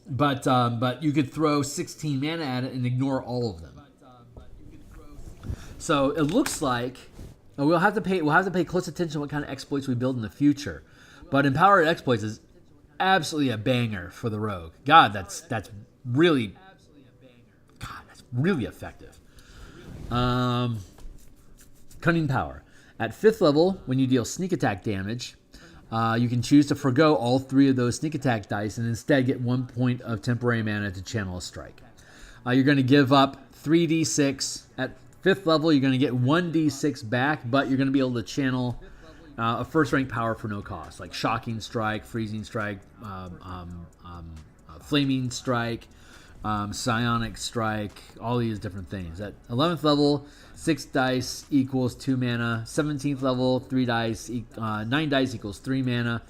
but you could throw 16 mana at it and ignore all of them. So it looks like we'll have to pay close attention to what kind of exploits we build in the future. But empowered exploits is absolutely a banger for the rogue. God, that's really effective. Cunning power. At 5th level, when you deal sneak attack damage, you can choose to forgo all 3 of those sneak attack dice and instead get 1 point of temporary mana to channel a strike. You're going to give up 3d6. At 5th level, you're going to get 1d6 back, but you're going to be able to channel a first rank power for no cost, like Shocking Strike, Freezing Strike, Flaming Strike, Psionic Strike, all these different things. At 11th level, 6 dice equals 2 mana. 17th level, 9 dice equals 3 mana.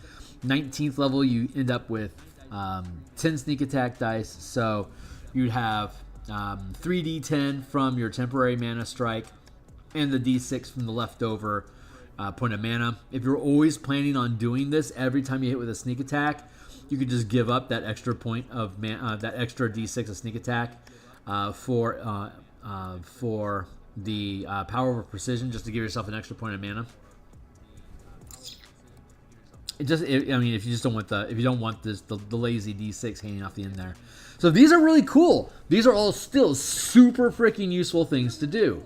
19th level, you end up with 10 sneak attack dice. So you'd have 3d10 from your temporary mana strike and the d6 from the leftover point of mana. If you're always planning on doing this every time you hit with a sneak attack, you could just give up that extra point of that extra d6 of sneak attack for the power over precision, just to give yourself an extra point of mana. If you just don't want if you don't want the lazy d6 hanging off the end there. So these are really cool. These are all still super freaking useful things to do.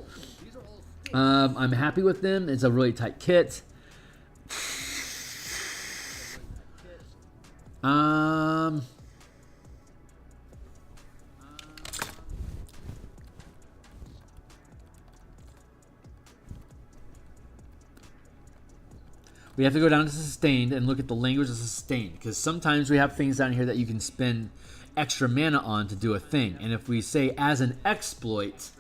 I'm happy with them. It's a really tight kit. We have to go down to sustained and look at the language of sustained, because sometimes we have things down here that you can spend extra mana on to do a thing. And if we say as an exploit,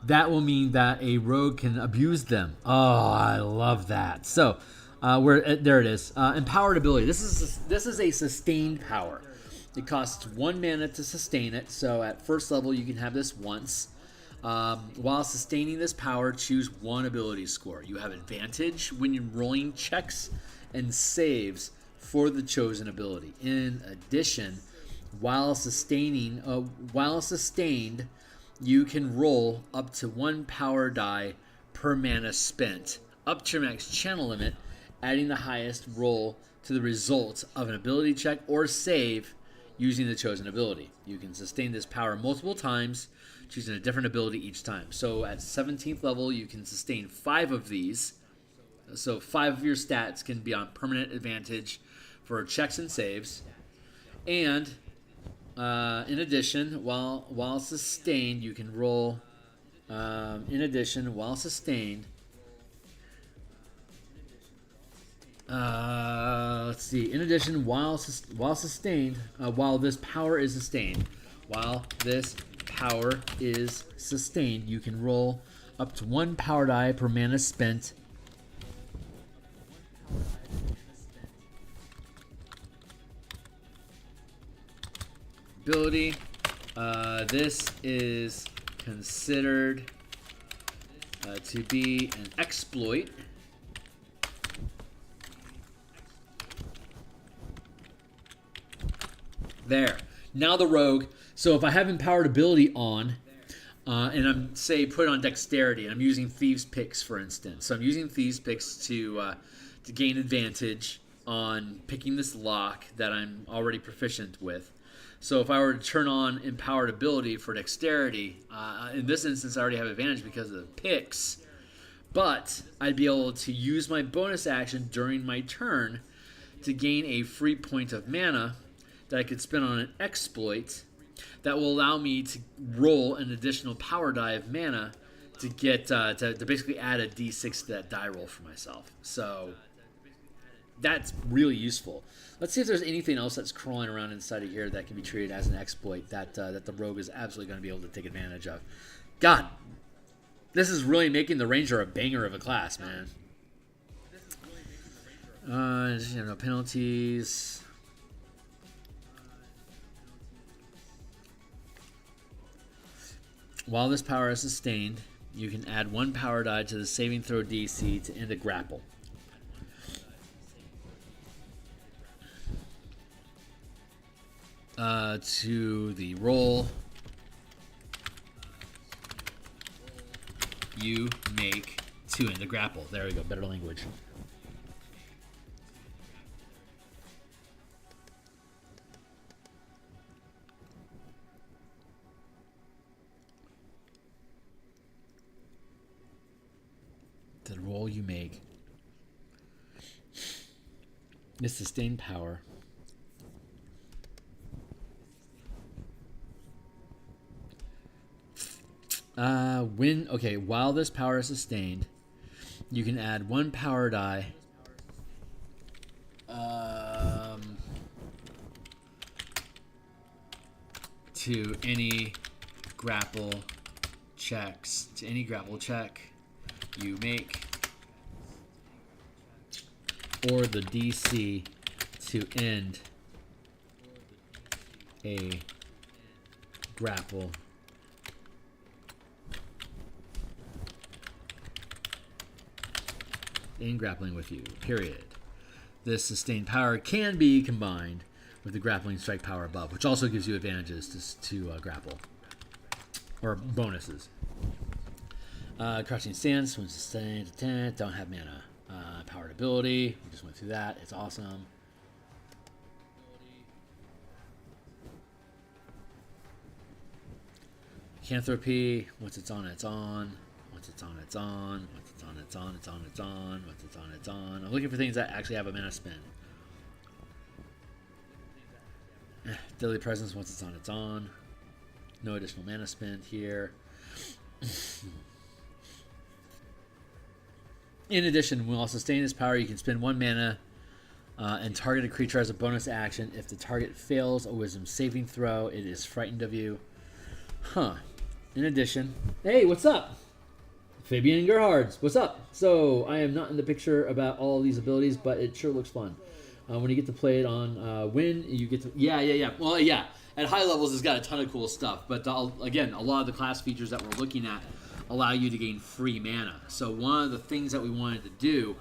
that will mean that a rogue can abuse them. Oh, I love that. So there it is. Empowered ability. This is a sustained power. It costs 1 mana to sustain it. So at 1st level, you can have this once. While sustaining this power, choose 1 ability score. You have advantage when you're rolling checks and saves for the chosen ability. In addition, while sustained, you can roll up to 1 power die per mana spent, up to your max channel limit, adding the highest roll to the result of an ability check or save using the chosen ability. You can sustain this power multiple times, choosing a different ability each time. So at 17th level, you can sustain 5 of these. So 5 of your stats can be on permanent advantage for checks and saves. And in addition, while sustained, you can roll. While sustained, let's see. In addition, while sustained, while this power is sustained, you can roll up to 1 power die per mana spent. Ability. This is considered to be an exploit. There. Now the rogue. So if I have empowered ability on, and I'm put on dexterity, and I'm using thieves picks, for instance. So I'm using thieves picks to gain advantage on picking this lock that I'm already proficient with. So if I were to turn on empowered ability for dexterity, in this instance I already have advantage because of the picks, but I'd be able to use my bonus action during my turn to gain a free point of mana that I could spend on an exploit that will allow me to roll an additional power die of mana to get to basically add a d6 to that die roll for myself. So that's really useful. Let's see if there's anything else that's crawling around inside of here that can be treated as an exploit that the rogue is absolutely going to be able to take advantage of. God, this is really making the ranger a banger of a class, man. No penalties. While this power is sustained, you can add 1 power die to the saving throw DC to end a grapple. To the roll you make to end the grapple. There we go, better language. grapple you make is sustained power. While this power is sustained, you can add 1 power die to any grapple checks, to any grapple check you make, or the DC to end a grapple in grappling with you, period. This sustained power can be combined with the grappling strike power above, which also gives you advantages to grapple, or bonuses. Crouching stance, when sustained, don't have mana. Powered ability, we just went through that, it's awesome. Lycanthropy, once it's on, it's on. Once it's on, it's on. Once it's on, it's on, it's on, it's on. Once it's on, it's on. I'm looking for things that actually have a mana spin. Deadly Presence, once it's on, it's on. No additional mana spent here. In addition, while sustaining this power, you can spend 1 mana and target a creature as a bonus action. If the target fails a wisdom saving throw, it is frightened of you. Huh. In addition, hey, what's up? Fabian Gerhards, what's up? So, I am not in the picture about all these abilities, but it sure looks fun. When you get to play it on Win, you get to... Yeah. Well, yeah. At high levels, it's got a ton of cool stuff. But, again, a lot of the class features that we're looking at allow you to gain free mana. So, one of the things that we wanted to do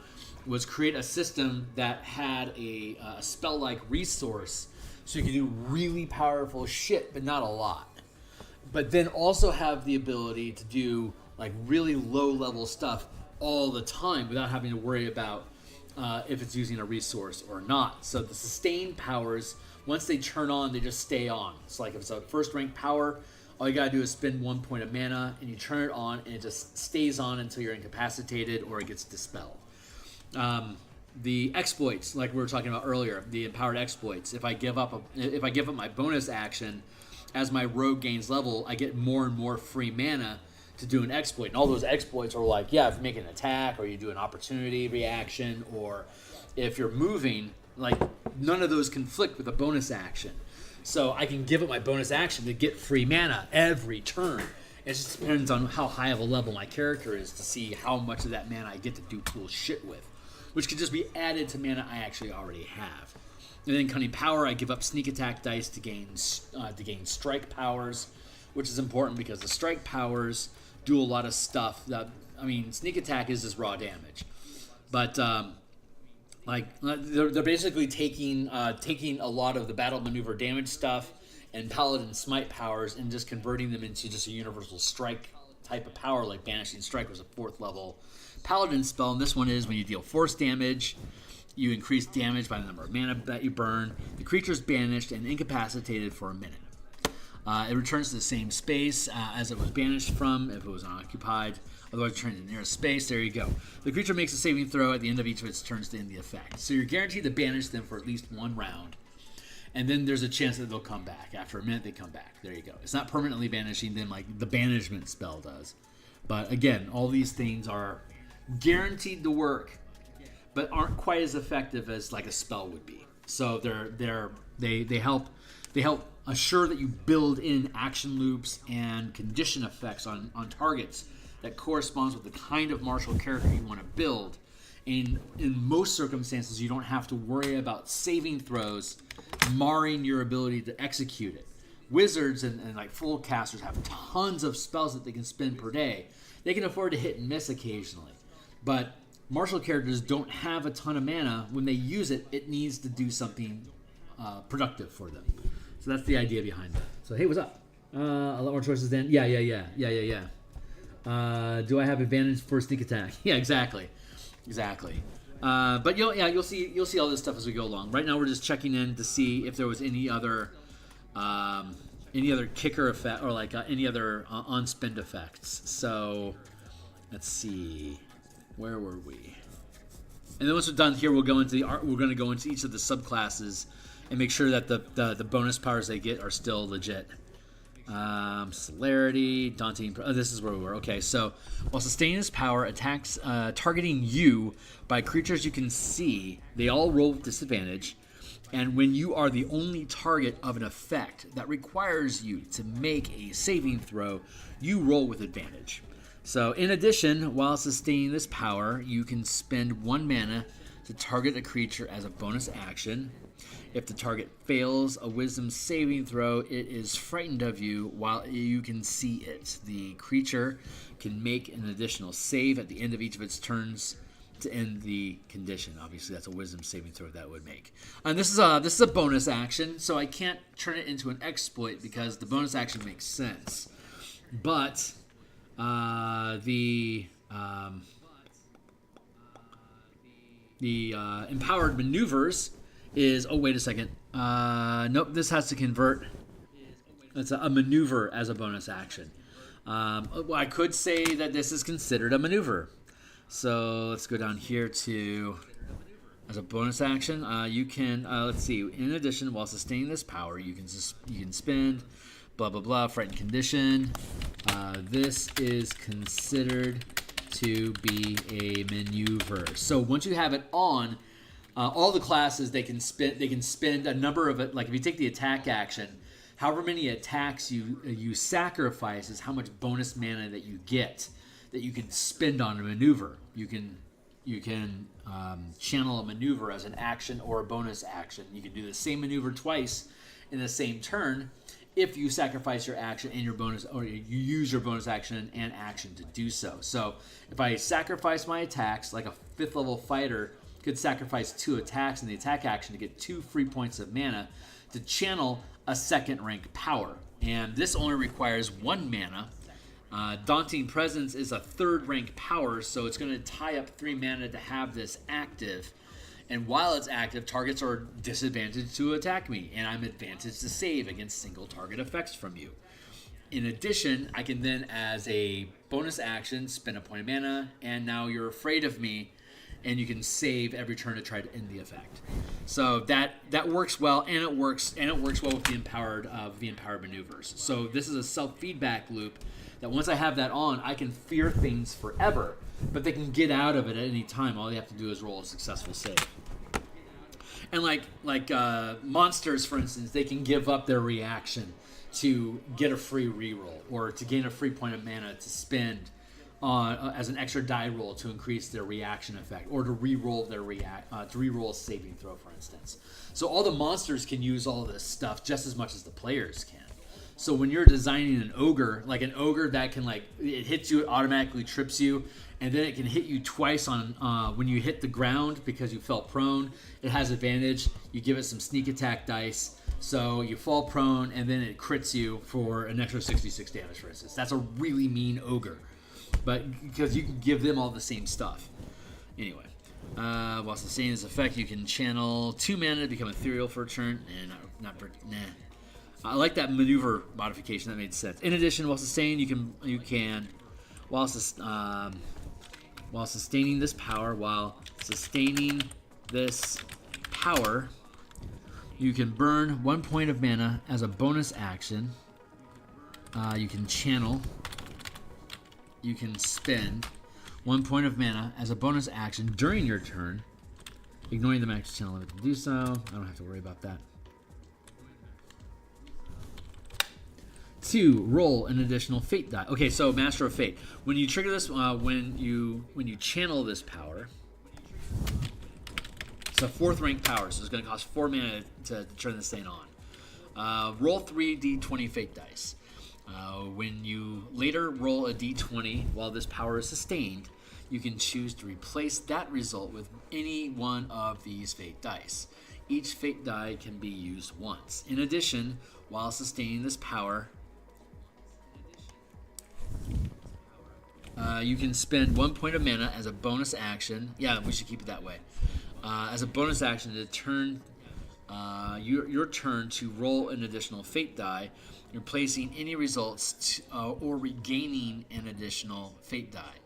was create a system that had a spell-like resource so you could do really powerful shit, but not a lot. But then also have the ability to do like really low-level stuff all the time without having to worry about if it's using a resource or not. So the sustained powers, once they turn on, they just stay on. It's like if it's a first-rank power, all you gotta do is spend 1 point of mana, and you turn it on, and it just stays on until you're incapacitated or it gets dispelled. The exploits, like we were talking about earlier, the empowered exploits. If I give up my bonus action, as my rogue gains level, I get more and more free mana to do an exploit. And all those exploits are like, yeah, if you make an attack, or you do an opportunity reaction, or if you're moving, like none of those conflict with a bonus action. So I can give up my bonus action to get free mana every turn. It just depends on how high of a level my character is to see how much of that mana I get to do cool shit with, which could just be added to mana I actually already have. And then cunning power, I give up sneak attack dice to gain strike powers, which is important because the strike powers do a lot of stuff. Sneak attack is just raw damage, but they're basically taking a lot of the battle maneuver damage stuff and paladin smite powers and just converting them into just a universal strike type of power. Like banishing strike was a 4th level paladin spell, and this one is when you deal force damage, you increase damage by the number of mana that you burn. The creature is banished and incapacitated for a minute. It returns to the same space as it was banished from if it was unoccupied. Otherwise, it turns to the nearest space. There you go. The creature makes a saving throw at the end of each of its turns to end the effect. So you're guaranteed to banish them for at least 1 round. And then there's a chance that they'll come back. After a minute, they come back. There you go. It's not permanently banishing them like the banishment spell does. But again, all these things are guaranteed to work, but aren't quite as effective as like a spell would be. So they help assure that you build in action loops and condition effects on targets that corresponds with the kind of martial character you want to build. And in most circumstances, you don't have to worry about saving throws marring your ability to execute it. Wizards and like full casters have tons of spells that they can spend per day. They can afford to hit and miss occasionally, but martial characters don't have a ton of mana. When they use it, it needs to do something productive for them. So that's the idea behind that. So hey, what's up? A lot more choices then. Yeah. Do I have advantage for sneak attack? Yeah, exactly. But you'll see all this stuff as we go along. Right now, we're just checking in to see if there was any other kicker effect or like any other on-spend effects. So let's see. Where were we? And then once we're done here, we'll go into the art. We're going to go into each of the subclasses and make sure that the bonus powers they get are still legit. Celerity, daunting. Oh, this is where we were. Okay, so while sustaining this power, attacks targeting you by creatures you can see, they all roll with disadvantage. And when you are the only target of an effect that requires you to make a saving throw, you roll with advantage. So in addition, while sustaining this power, you can spend 1 mana to target a creature as a bonus action. If the target fails a wisdom saving throw, it is frightened of you while you can see it. The creature can make an additional save at the end of each of its turns to end the condition. Obviously, that's a wisdom saving throw that would make. And this is a bonus action, so I can't turn it into an exploit because the bonus action makes sense. But the empowered maneuvers is, oh, wait a second. Nope, this has to convert. It's a maneuver as a bonus action. I could say that this is considered a maneuver. So let's go down here to, as a bonus action, you can, let's see, in addition, while sustaining this power, you can spend, blah, blah, blah, frightened condition. This is considered to be a maneuver. So once you have it on, all the classes they can spend a number of it. Like if you take the attack action, however many attacks you sacrifice is how much bonus mana that you get that you can spend on a maneuver. You can channel a maneuver as an action or a bonus action. You can do the same maneuver twice in the same turn if you sacrifice your action and your bonus, or you use your bonus action and action to do so. So if I sacrifice my attacks, like a 5th level fighter could sacrifice 2 attacks in the attack action to get 2 free points of mana to channel a 2nd rank power. And this only requires 1 mana. Daunting Presence is a 3rd rank power, so it's going to tie up 3 mana to have this active. And while it's active, targets are disadvantaged to attack me, and I'm advantaged to save against single target effects from you. In addition, I can then, as a bonus action, spend a point of mana, and now you're afraid of me, and you can save every turn to try to end the effect. So that works well, and it works well with the empowered maneuvers. So this is a self-feedback loop that once I have that on, I can fear things forever, but they can get out of it at any time. All they have to do is roll a successful save. And like monsters, for instance, they can give up their reaction to get a free reroll or to gain a free point of mana to spend as an extra die roll to increase their reaction effect, or to re-roll a saving throw, for instance. So all the monsters can use all of this stuff just as much as the players can. So when you're designing an ogre, like an ogre that can, like, it hits you, it automatically trips you, and then it can hit you twice on when you hit the ground because you fell prone. It has advantage. You give it some sneak attack dice. So you fall prone, and then it crits you for an extra 66 damage, for instance. That's a really mean ogre. But because you can give them all the same stuff. Anyway, while sustaining this effect, you can channel 2 mana to become ethereal for a turn. I like that maneuver modification. That made sense. In addition, while sustaining, you can while sustaining this power, you can burn 1 point of mana as a bonus action. You can channel. You can spend 1 point of mana as a bonus action during your turn, ignoring the max channel limit to do so. I don't have to worry about that. 2, roll an additional fate die. Okay, so Master of Fate. When you trigger this, when you channel this power, it's a 4th rank power, so it's going to cost 4 mana to turn this thing on. Roll 3 d20 fate dice. When you later roll a d20 while this power is sustained, you can choose to replace that result with any one of these fate dice. Each fate die can be used once. In addition, while sustaining this power, you can spend 1 point of mana as a bonus action. Yeah, we should keep it that way. As a bonus action to turn your turn to roll an additional fate die, replacing any results or regaining an additional fate die.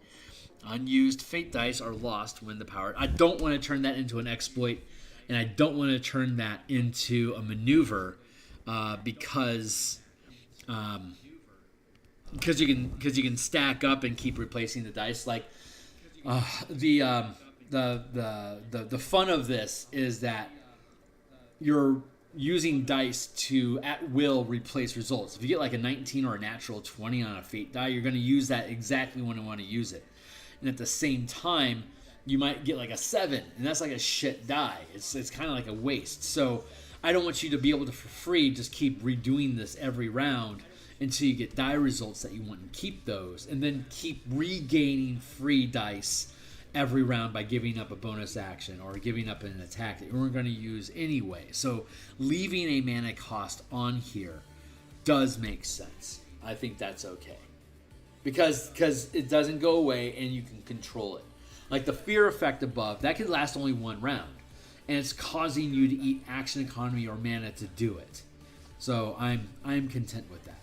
Unused fate dice are lost when the power... I don't want to turn that into an exploit, and I don't want to turn that into a maneuver because you can stack up and keep replacing the dice. Like the fun of this is that you're using dice to at will replace results. If you get like a 19 or a natural 20 on a fate die, you're going to use that exactly when you want to use it. And at the same time, you might get like a 7, and that's like a shit die. It's kind of like a waste. So I don't want you to be able to, for free, just keep redoing this every round until you get die results that you want and keep those, and then keep regaining free dice every round by giving up a bonus action or giving up an attack that you weren't going to use anyway. So leaving a mana cost on here does make sense. I think that's okay. Because it doesn't go away and you can control it. Like the fear effect above, that could last only one round. And it's causing you to eat action economy or mana to do it. So I'm content with that.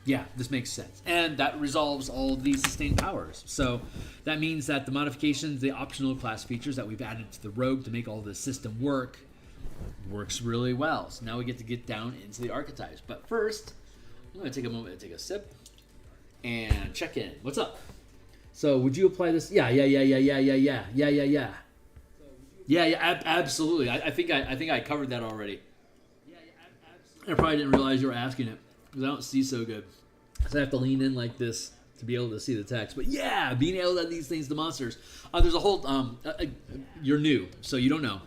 Yeah, this makes sense. And that resolves all of these sustained powers. So that means that the modifications, the optional class features that we've added to the Rogue to make all this system works really well. So now we get to get down into the archetypes. But first, I'm going to take a moment to take a sip and check in. What's up? So would you apply this? Yeah. Yeah, absolutely. I think I covered that already. I probably didn't realize you were asking it, because I don't see so good. So I have to lean in like this to be able to see the text. But yeah, being able to add these things to monsters. There's a whole... you're new, so you don't know.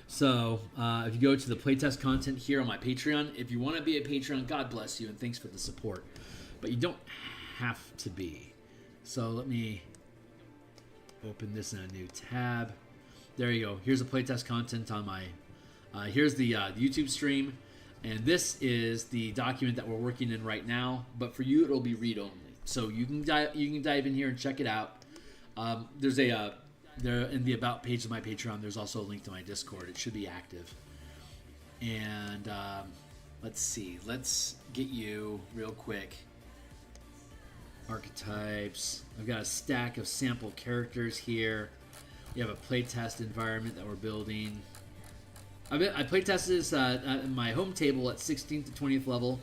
So if you go to the playtest content here on my Patreon, if you want to be a Patreon, God bless you, and thanks for the support. But you don't have to be. So let me open this in a new tab. There you go. Here's the playtest content on my... here's the YouTube stream. And this is the document that we're working in right now, but for you it'll be read only. So you can dive in here and check it out. There's there in the about page of my Patreon. There's also a link to my Discord. It should be active. And let's see. Let's get you real quick. Archetypes. I've got a stack of sample characters here. We have a playtest environment that we're building. I playtested this at my home table at 16th to 20th level,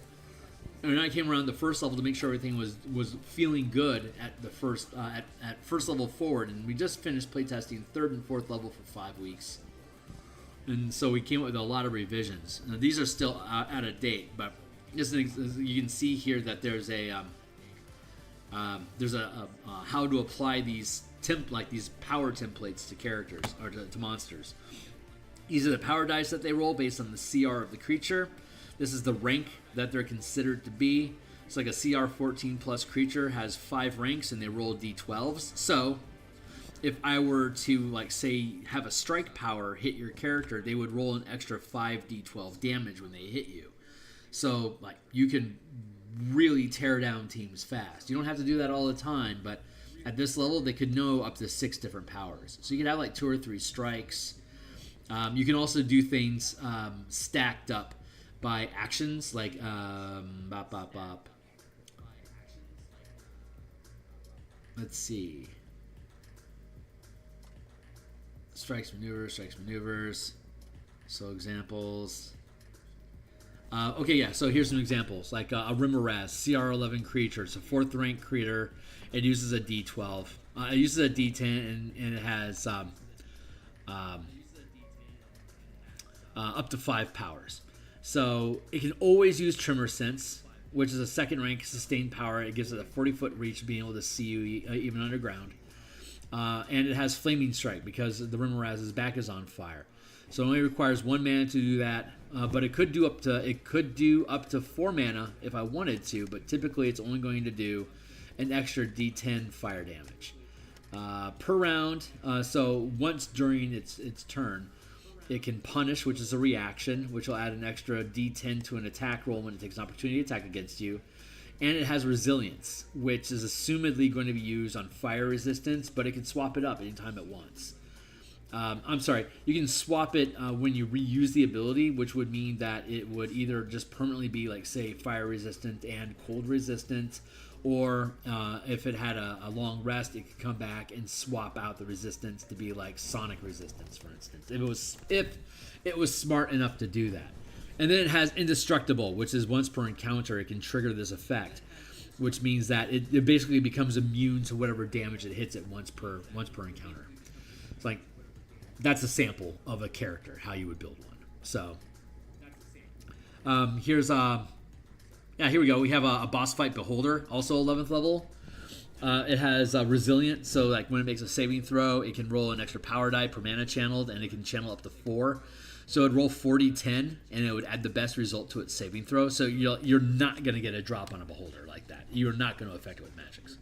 and then I came around the first level to make sure everything was feeling good at the first at first level forward, and we just finished playtesting 3rd and 4th level for 5 weeks, and so we came up with a lot of revisions. Now, these are still out of date, but just you can see here that there's a how to apply these these power templates to characters or to monsters. These are the power dice that they roll based on the CR of the creature. This is the rank that they're considered to be. It's like a CR 14 plus creature has 5 ranks and they roll D12s. So if I were to, like, say, have a strike power hit your character, they would roll an extra 5 D12 damage when they hit you. So, like, you can really tear down teams fast. You don't have to do that all the time, but at this level, they could know up to 6 different powers. So you could have, like, 2 or 3 strikes. You can also do things stacked up by actions, like let's see. Strikes, maneuvers. So examples. Okay, yeah, so here's some examples. Like a Rimaraz, CR11 creature. It's a 4th rank creature. It uses a D12. It uses a D10, and it has... up to 5 powers. So it can always use Tremor Sense, which is a 2nd rank sustained power. It gives it a 40-foot reach, being able to see you even underground. And it has Flaming Strike because the Rimaraz's back is on fire. So it only requires 1 mana to do that, but it could do up to 4 mana if I wanted to. But typically, it's only going to do an extra D10 fire damage per round. So once during its turn. It can punish, which is a reaction, which will add an extra D10 to an attack roll when it takes an opportunity attack against you. And it has resilience, which is assumedly going to be used on fire resistance, but it can swap it up anytime it wants. I'm sorry, you can swap it when you reuse the ability, which would mean that it would either just permanently be, like, say, fire resistant and cold resistant, Or if it had a long rest, it could come back and swap out the resistance to be like sonic resistance, for instance. If it was smart enough to do that. And then it has indestructible, which is once per encounter, it can trigger this effect, which means that it basically becomes immune to whatever damage it hits it once per encounter. It's like, that's a sample of a character, how you would build one. So here we go. We have a boss fight beholder, also 11th level. It has resilient, so like when it makes a saving throw, it can roll an extra power die per mana channeled, and it can channel up to 4. So it'd roll 40-10, and it would add the best result to its saving throw. So you're not going to get a drop on a beholder like that. You're not going to affect it with magics.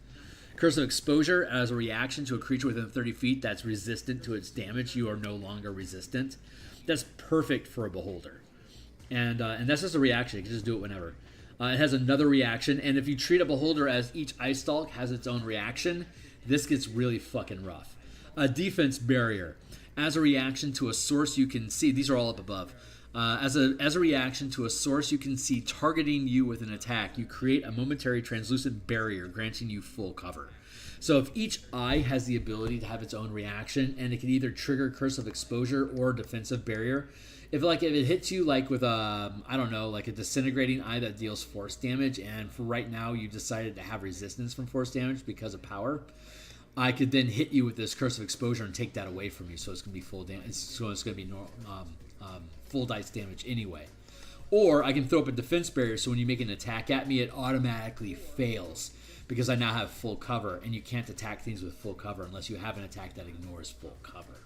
Curse of Exposure, as a reaction to a creature within 30 feet that's resistant to its damage, you are no longer resistant. That's perfect for a beholder. And that's just a reaction. You can just do it whenever. It has another reaction, and if you treat a beholder as each ice stalk has its own reaction, this gets really fucking rough. A defense barrier. As a reaction to a source you can see, these are all up above. As a reaction to a source you can see targeting you with an attack, you create a momentary translucent barrier granting you full cover. So if each eye has the ability to have its own reaction, and it can either trigger Curse of Exposure or defensive barrier. If it hits you like with like a disintegrating eye that deals force damage, and for right now you decided to have resistance from force damage because of power, I could then hit you with this Curse of Exposure and take that away from you, so it's going to be full damage. So it's going to be full dice damage anyway. Or I can throw up a defense barrier, so when you make an attack at me, it automatically fails because I now have full cover, and you can't attack things with full cover unless you have an attack that ignores full cover.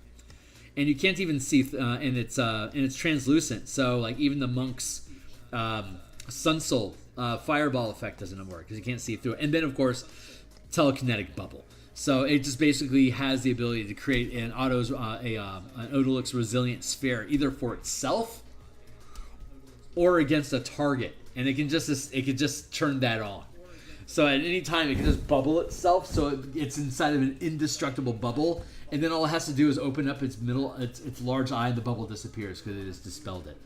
And you can't even see, and it's translucent, so like even the monk's Sun Soul fireball effect doesn't work because you can't see through it. And then of course, telekinetic bubble. So it just basically has the ability to create an Odalix resilient sphere, either for itself or against a target, and it can just turn that on. So at any time it can just bubble itself, so it's inside of an indestructible bubble, and then all it has to do is open up its large eye, and the bubble disappears because it has dispelled it.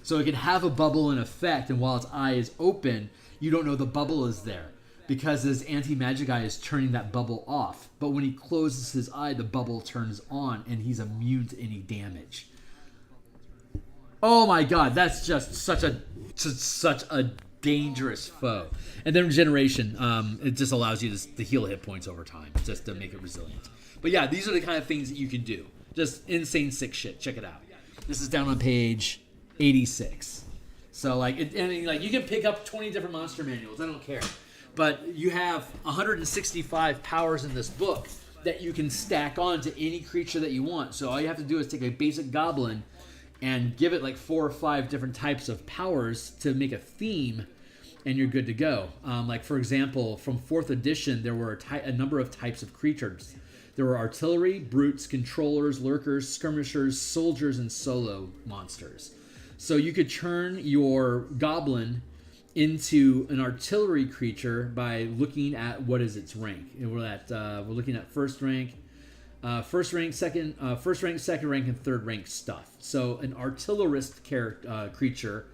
So it can have a bubble in effect, and while its eye is open, you don't know the bubble is there, because his anti-magic eye is turning that bubble off. But when he closes his eye, the bubble turns on, and he's immune to any damage. Oh my god, that's just such a dangerous foe. And then regeneration, it just allows you to heal hit points over time, just to make it resilient. But yeah, these are the kind of things that you can do. Just insane sick shit. Check it out. This is down on page 86. So you can pick up 20 different monster manuals. I don't care. But you have 165 powers in this book that you can stack on to any creature that you want. So all you have to do is take a basic goblin and give it like 4 or 5 different types of powers to make a theme, and you're good to go. Like for example, from 4th edition, there were a number of types of creatures. There were artillery, brutes, controllers, lurkers, skirmishers, soldiers, and solo monsters. So you could turn your goblin into an artillery creature by looking at what is its rank. And we're looking at first rank, second rank, and third rank stuff. So an artillerist creature,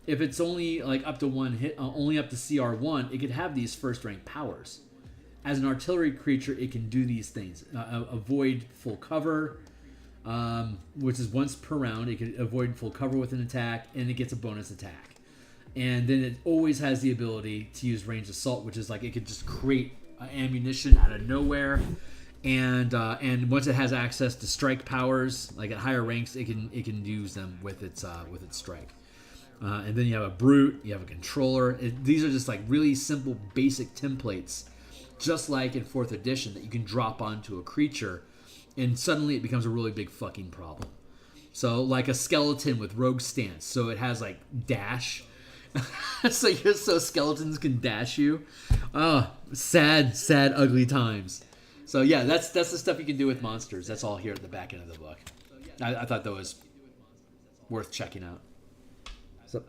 if it's only like up to one hit, only up to CR1, it could have these first rank powers. As an artillery creature, it can do these things: avoid full cover, which is once per round. It can avoid full cover with an attack, and it gets a bonus attack. And then it always has the ability to use ranged assault, which is like it could just create ammunition out of nowhere. And once it has access to strike powers, like at higher ranks, it can use them with its strike. And then you have a brute, you have a controller. These are just like really simple, basic templates, just like in 4th edition, that you can drop onto a creature, and suddenly it becomes a really big fucking problem. So like a skeleton with rogue stance, so it has like dash. so skeletons can dash you. Oh, sad, ugly times. So yeah, that's the stuff you can do with monsters. That's all here at the back end of the book. I thought that was worth checking out. So,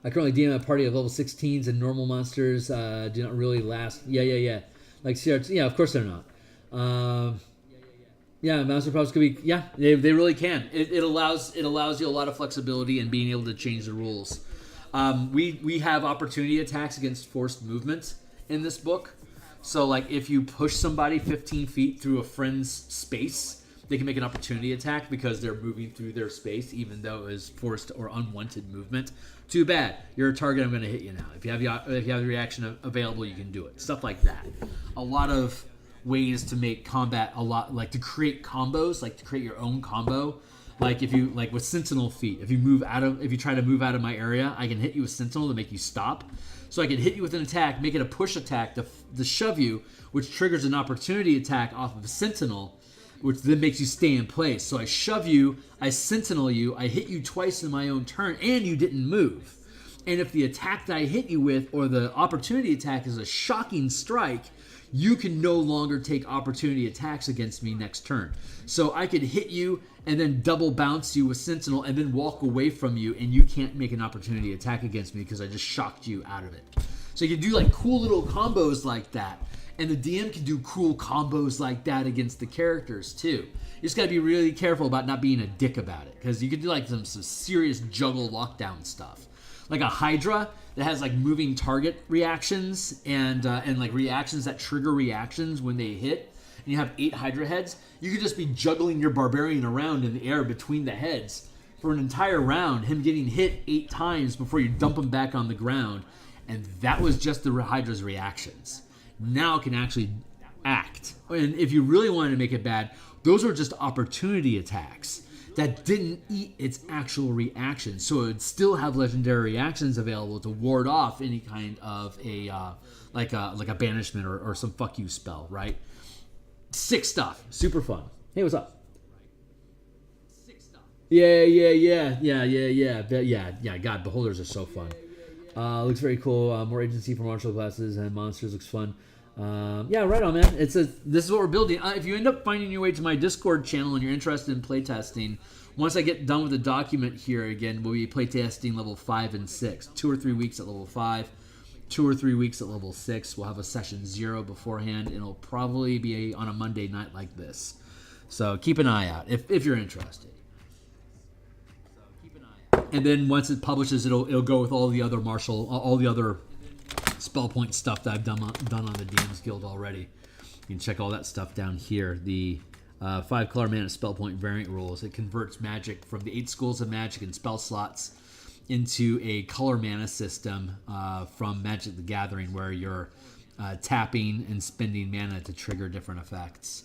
I currently DM a party of level 16s, and normal monsters do not really last. Yeah. Like CRT, yeah, of course they're not. Yeah, monster problems could be. Yeah, they really can. It allows you a lot of flexibility and being able to change the rules. We have opportunity attacks against forced movement in this book. So, like, if you push somebody 15 feet through a friend's space, they can make an opportunity attack because they're moving through their space, even though it is forced or unwanted movement. Too bad. You're a target. I'm going to hit you now. If you have the reaction available, you can do it. Stuff like that. A lot of ways to make combat to create combos, like to create your own combo. Like with Sentinel feat, if you try to move out of my area, I can hit you with Sentinel to make you stop. So I can hit you with an attack, make it a push attack to shove you, which triggers an opportunity attack off of a Sentinel, which then makes you stay in place. So I shove you, I Sentinel you, I hit you twice in my own turn, and you didn't move. And if the attack that I hit you with, or the opportunity attack, is a shocking strike, you can no longer take opportunity attacks against me next turn. So I could hit you and then double bounce you with Sentinel and then walk away from you, and you can't make an opportunity attack against me because I just shocked you out of it. So you can do like cool little combos like that. And the DM can do cool combos like that against the characters too. You just gotta be really careful about not being a dick about it, because you could do like some serious juggle lockdown stuff. Like a Hydra that has like moving target reactions and like reactions that trigger reactions when they hit. And you have 8 Hydra heads. You could just be juggling your barbarian around in the air between the heads for an entire round, him getting hit 8 times before you dump him back on the ground. And that was just the Hydra's reactions. Now it can actually act. And if you really wanted to make it bad, those are just opportunity attacks that didn't eat its actual reaction. So it would still have legendary reactions available to ward off any kind of like a banishment or some fuck you spell, right? Sick stuff. Super fun. Hey, what's up? Sick stuff. Yeah. God, beholders are so fun. Looks very cool. More agency for martial classes and monsters. Looks fun. Yeah, right on, man. This is what we're building. If you end up finding your way to my Discord channel and you're interested in playtesting, once I get done with the document here again, we'll be playtesting level 5 and 6. 2 or 3 weeks at level 5, 2 or 3 weeks at level 6. We'll have a session 0 beforehand, and it'll probably be on a Monday night like this. So keep an eye out if you're interested. And then once it publishes, it'll go with all the other spell point stuff that I've done on the DMsGuild already. You can check all that stuff down here. The 5 color mana spell point variant rules. It converts magic from the 8 schools of magic and spell slots into a color mana system from Magic the Gathering, where you're tapping and spending mana to trigger different effects.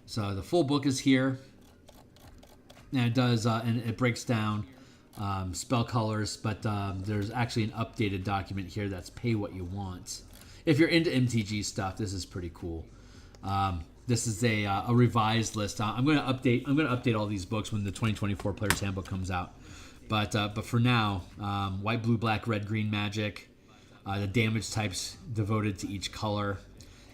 So the full book is here, and it does, and it breaks down spell colors, but there's actually an updated document here that's pay what you want. If you're into MTG stuff, this is pretty cool. This is a revised list. I'm going to update all these books when the 2024 Player's Handbook comes out. But for now, white, blue, black, red, green magic, the damage types devoted to each color,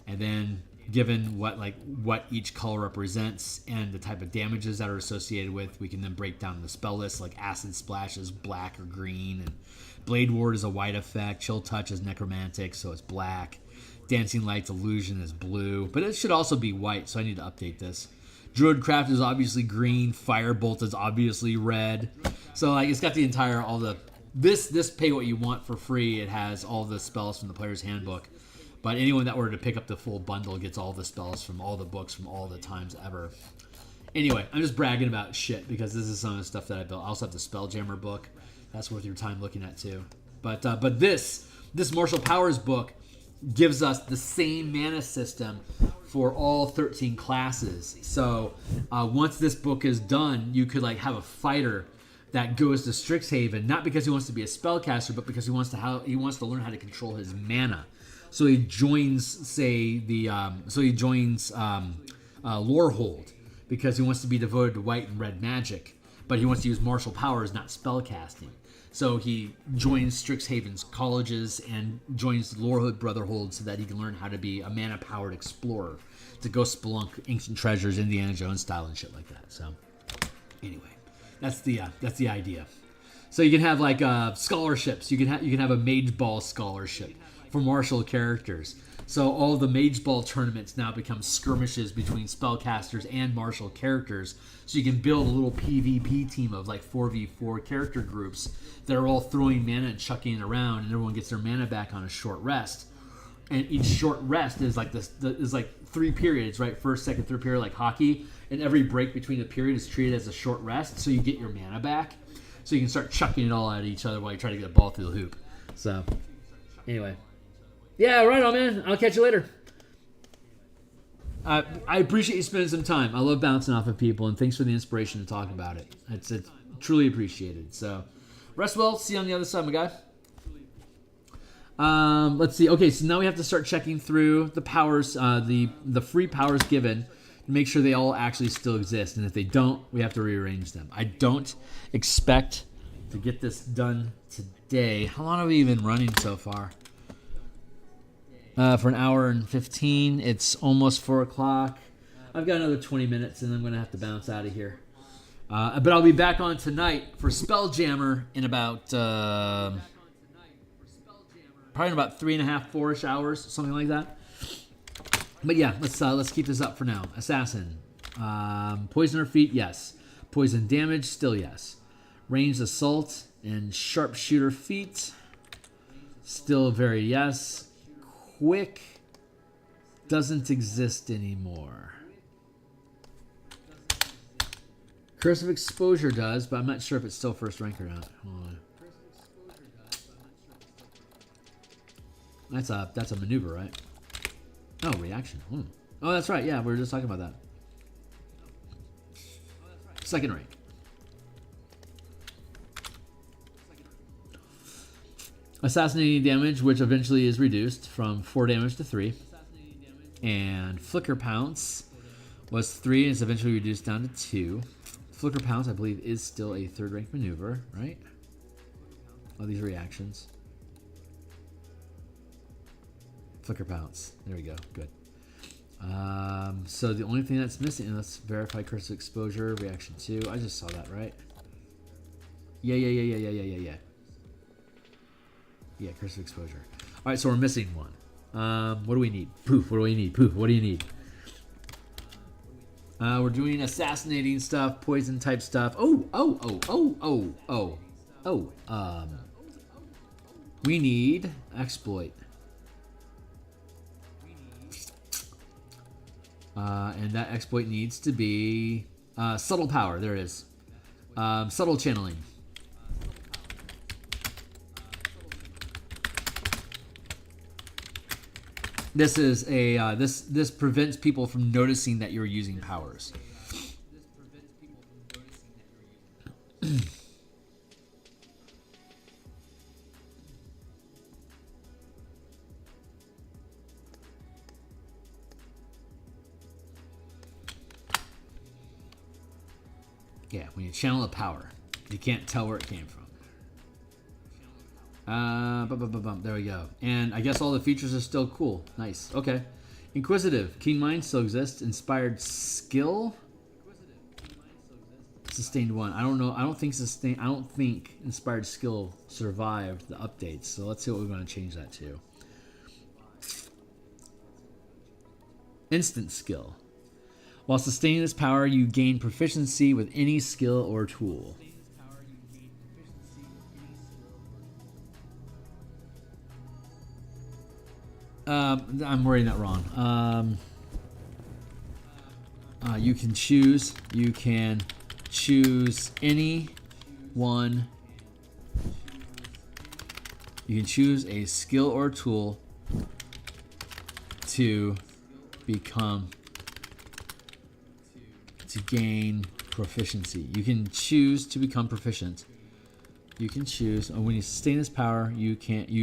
and then given what each color represents and the type of damages that are associated with, we can then break down the spell list, like Acid Splash is black or green, and Blade Ward is a white effect, Chill Touch is necromantic, so it's black, Dancing Light's Illusion is blue, but it should also be white, so I need to update this. Druidcraft is obviously green, Firebolt is obviously red, so like it's got the entire, this pay what you want for free. It has all the spells from the Player's Handbook. But anyone that were to pick up the full bundle gets all the spells from all the books from all the times ever. Anyway, I'm just bragging about shit because this is some of the stuff that I built. I also have the Spelljammer book. That's worth your time looking at too. But this Martial Powers book gives us the same mana system for all 13 classes. So once this book is done, you could like have a fighter that goes to Strixhaven, not because he wants to be a spellcaster, but because he wants to learn how to control his mana. So he joins, Lorehold because he wants to be devoted to white and red magic, but he wants to use martial powers, not spellcasting. So he joins Strixhaven's colleges and joins the Lorehold Brotherhood so that he can learn how to be a mana-powered explorer to go spelunk ancient treasures, Indiana Jones style and shit like that. So anyway, that's the idea. So you can have like scholarships. You can have a Mage Ball scholarship for martial characters. So all the Mage Ball tournaments now become skirmishes between spellcasters and martial characters. So you can build a little PvP team of like 4v4 character groups that are all throwing mana and chucking it around, and everyone gets their mana back on a short rest. And each short rest is like is like 3 periods, right? First, second, third period, like hockey. And every break between the period is treated as a short rest, so you get your mana back. So you can start chucking it all at each other while you try to get a ball through the hoop. So, anyway. Yeah, right on, man. I'll catch you later. I appreciate you spending some time. I love bouncing off of people, and thanks for the inspiration to talk about it. It's truly appreciated. So, rest well. See you on the other side, my guy. Let's see. Okay, so now we have to start checking through the powers, the free powers given, to make sure they all actually still exist. And if they don't, we have to rearrange them. I don't expect to get this done today. How long have we been running so far? For an hour and 15. It's almost 4 o'clock. I've got another 20 minutes, and I'm going to have to bounce out of here. But I'll be back on tonight for Spelljammer in about probably in about 3.5, 4-ish hours, something like that. But yeah, let's keep this up for now. Assassin, poisoner feat, yes. Poison damage, still yes. Ranged assault and sharpshooter feat, still very yes. Quick doesn't exist anymore. Curse of Exposure does, but I'm not sure if it's still first rank or not. Hold on. That's a maneuver, right? Oh, reaction. Oh, that's right. Yeah, we were just talking about that. Second rank. Assassinating damage, which eventually is reduced from 4 damage to 3. And Flicker Pounce was 3 and is eventually reduced down to 2. Flicker Pounce, I believe, is still a 3rd rank maneuver, right? All these reactions. Flicker Pounce. There we go. Good. So the only thing that's missing, let's verify Curse of Exposure, reaction 2. I just saw that, right? Yeah. Yeah, Curse of Exposure. All right, so we're missing one. What do we need? Poof, what do we need? Poof, what do you need? We're doing assassinating stuff, poison type stuff. We need exploit. And that exploit needs to be subtle power. There it is. Subtle channeling. This is a this prevents people from noticing that you're using powers. Yeah, when you channel a power, you can't tell where it came from. There we go. And I guess all the features are still cool. Nice. Okay. Inquisitive. Keen Mind still exists. Inspired Skill. Sustained 1. I don't know. I don't think Inspired Skill survived the updates. So let's see what we're going to change that to. Instant Skill. While sustaining this power, you gain proficiency with any skill or tool. I'm wording that wrong. You can choose any one. You can choose a skill or tool to gain proficiency. You can choose to become proficient. You can choose, when you sustain this power, you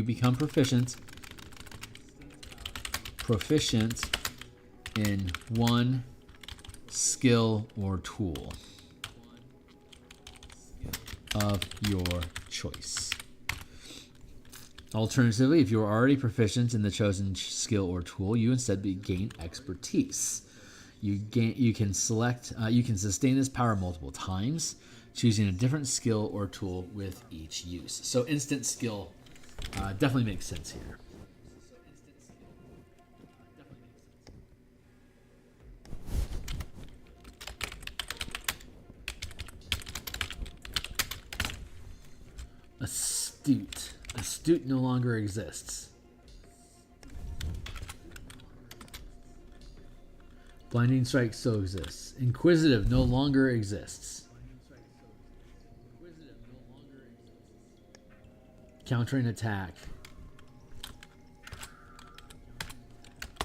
become proficient in one skill or tool of your choice. Alternatively, if you are already proficient in the chosen skill or tool, you instead gain expertise. You can sustain this power multiple times, choosing a different skill or tool with each use. So instant skill definitely makes sense here. Astute. Astute no longer exists. Blinding Strike still exists. Inquisitive no longer exists. Countering Attack,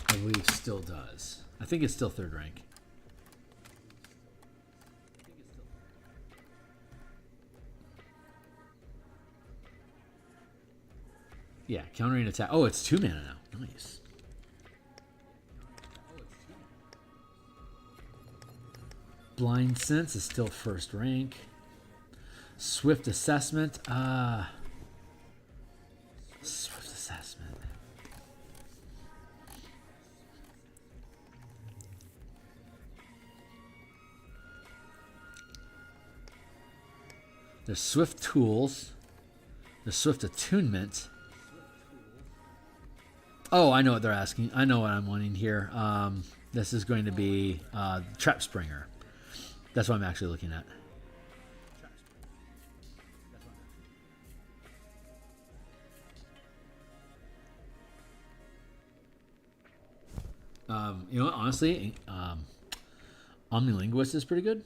I believe, still does. I think it's still 3rd rank. Yeah, Countering Attack. Oh, it's 2 mana now. Nice. Blind Sense is still 1st rank. Swift Assessment. Swift Assessment. There's Swift Tools. There's Swift Attunement. Oh, I know what they're asking. I know what I'm wanting here. This is going to be Trap Springer. That's what I'm actually looking at. You know what? Honestly, Omnilinguist is pretty good.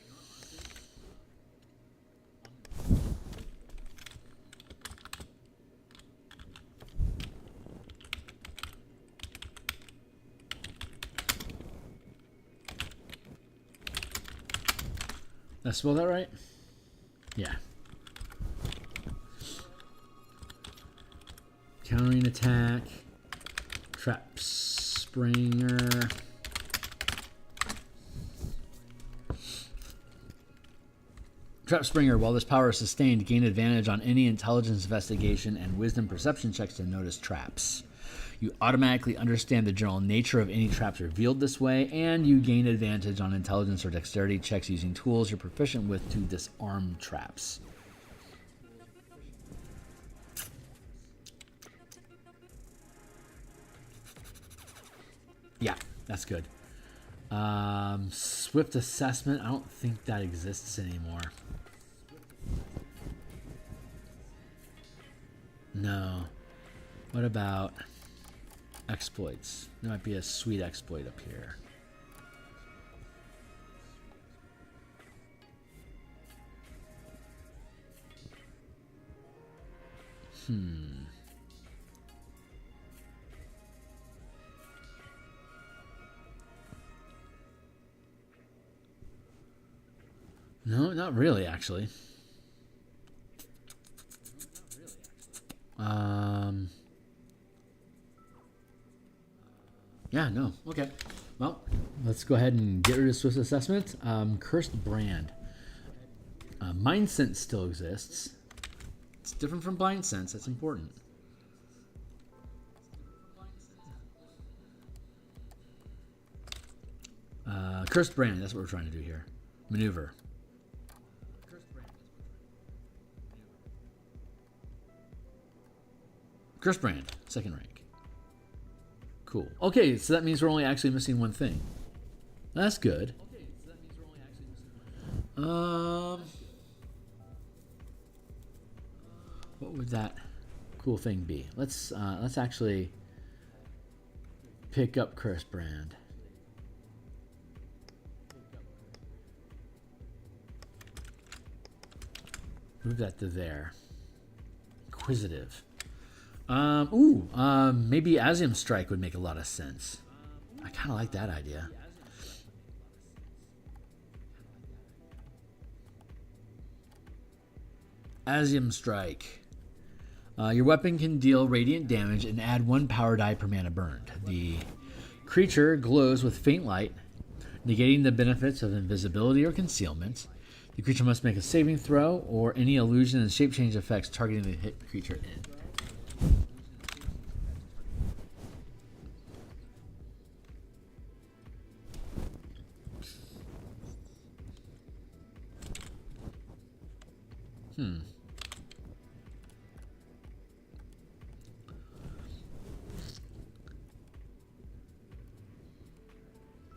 Did I spell that right? Yeah. Countering Attack. Trap Springer. Trap Springer, while this power is sustained, gain advantage on any intelligence investigation and wisdom perception checks to notice traps. You automatically understand the general nature of any traps revealed this way, and you gain advantage on intelligence or dexterity checks using tools you're proficient with to disarm traps. Yeah, that's good. Swift Assessment, I don't think that exists anymore. No. What about exploits? There might be a sweet exploit up here. No, not really, actually. Yeah, no. Okay. Well, let's go ahead and get rid of Swift Assessment. Cursed Brand. Mind Sense still exists. It's different from Blind Sense. That's important. Cursed Brand. That's what we're trying to do here. Maneuver. Cursed Brand. 2nd rank. Cool. Okay, so that means we're only actually missing one thing. That's good. What would that cool thing be? Let's actually pick up Cursed Brand. Move that to there. Inquisitive. Maybe Asium Strike would make a lot of sense. I kind of like that idea. Asium Strike. Your weapon can deal radiant damage and add 1 power die per mana burned. The creature glows with faint light, negating the benefits of invisibility or concealment. The creature must make a saving throw or any illusion and shape change effects targeting the hit creature in.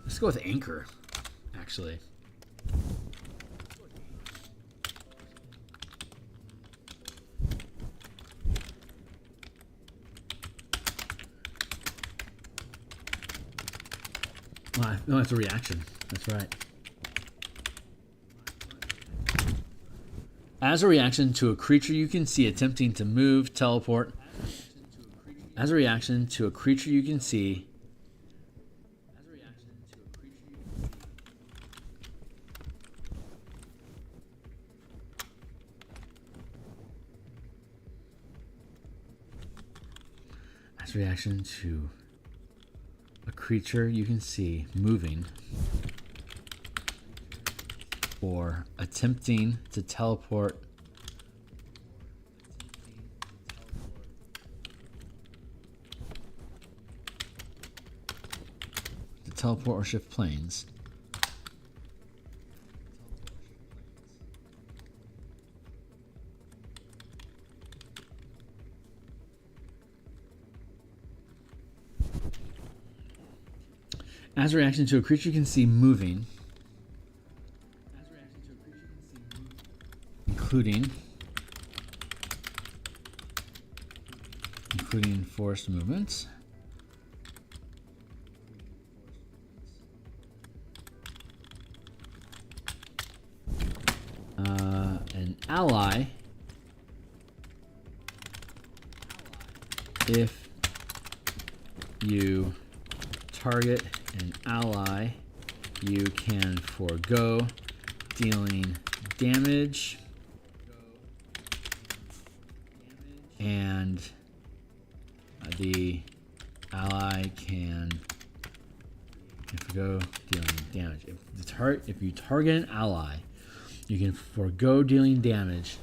Let's go with Anchor, actually. No, it's a reaction. That's right. As a reaction to a creature you can see attempting to move, teleport. As a reaction to a creature you can see. As a reaction to a creature you can see moving or attempting to teleport or shift planes. As a reaction to a creature you can see moving, including forced movements. An ally, if you target an ally, you can forego dealing damage and the ally can forego dealing damage. If you target an ally, you can forego dealing damage.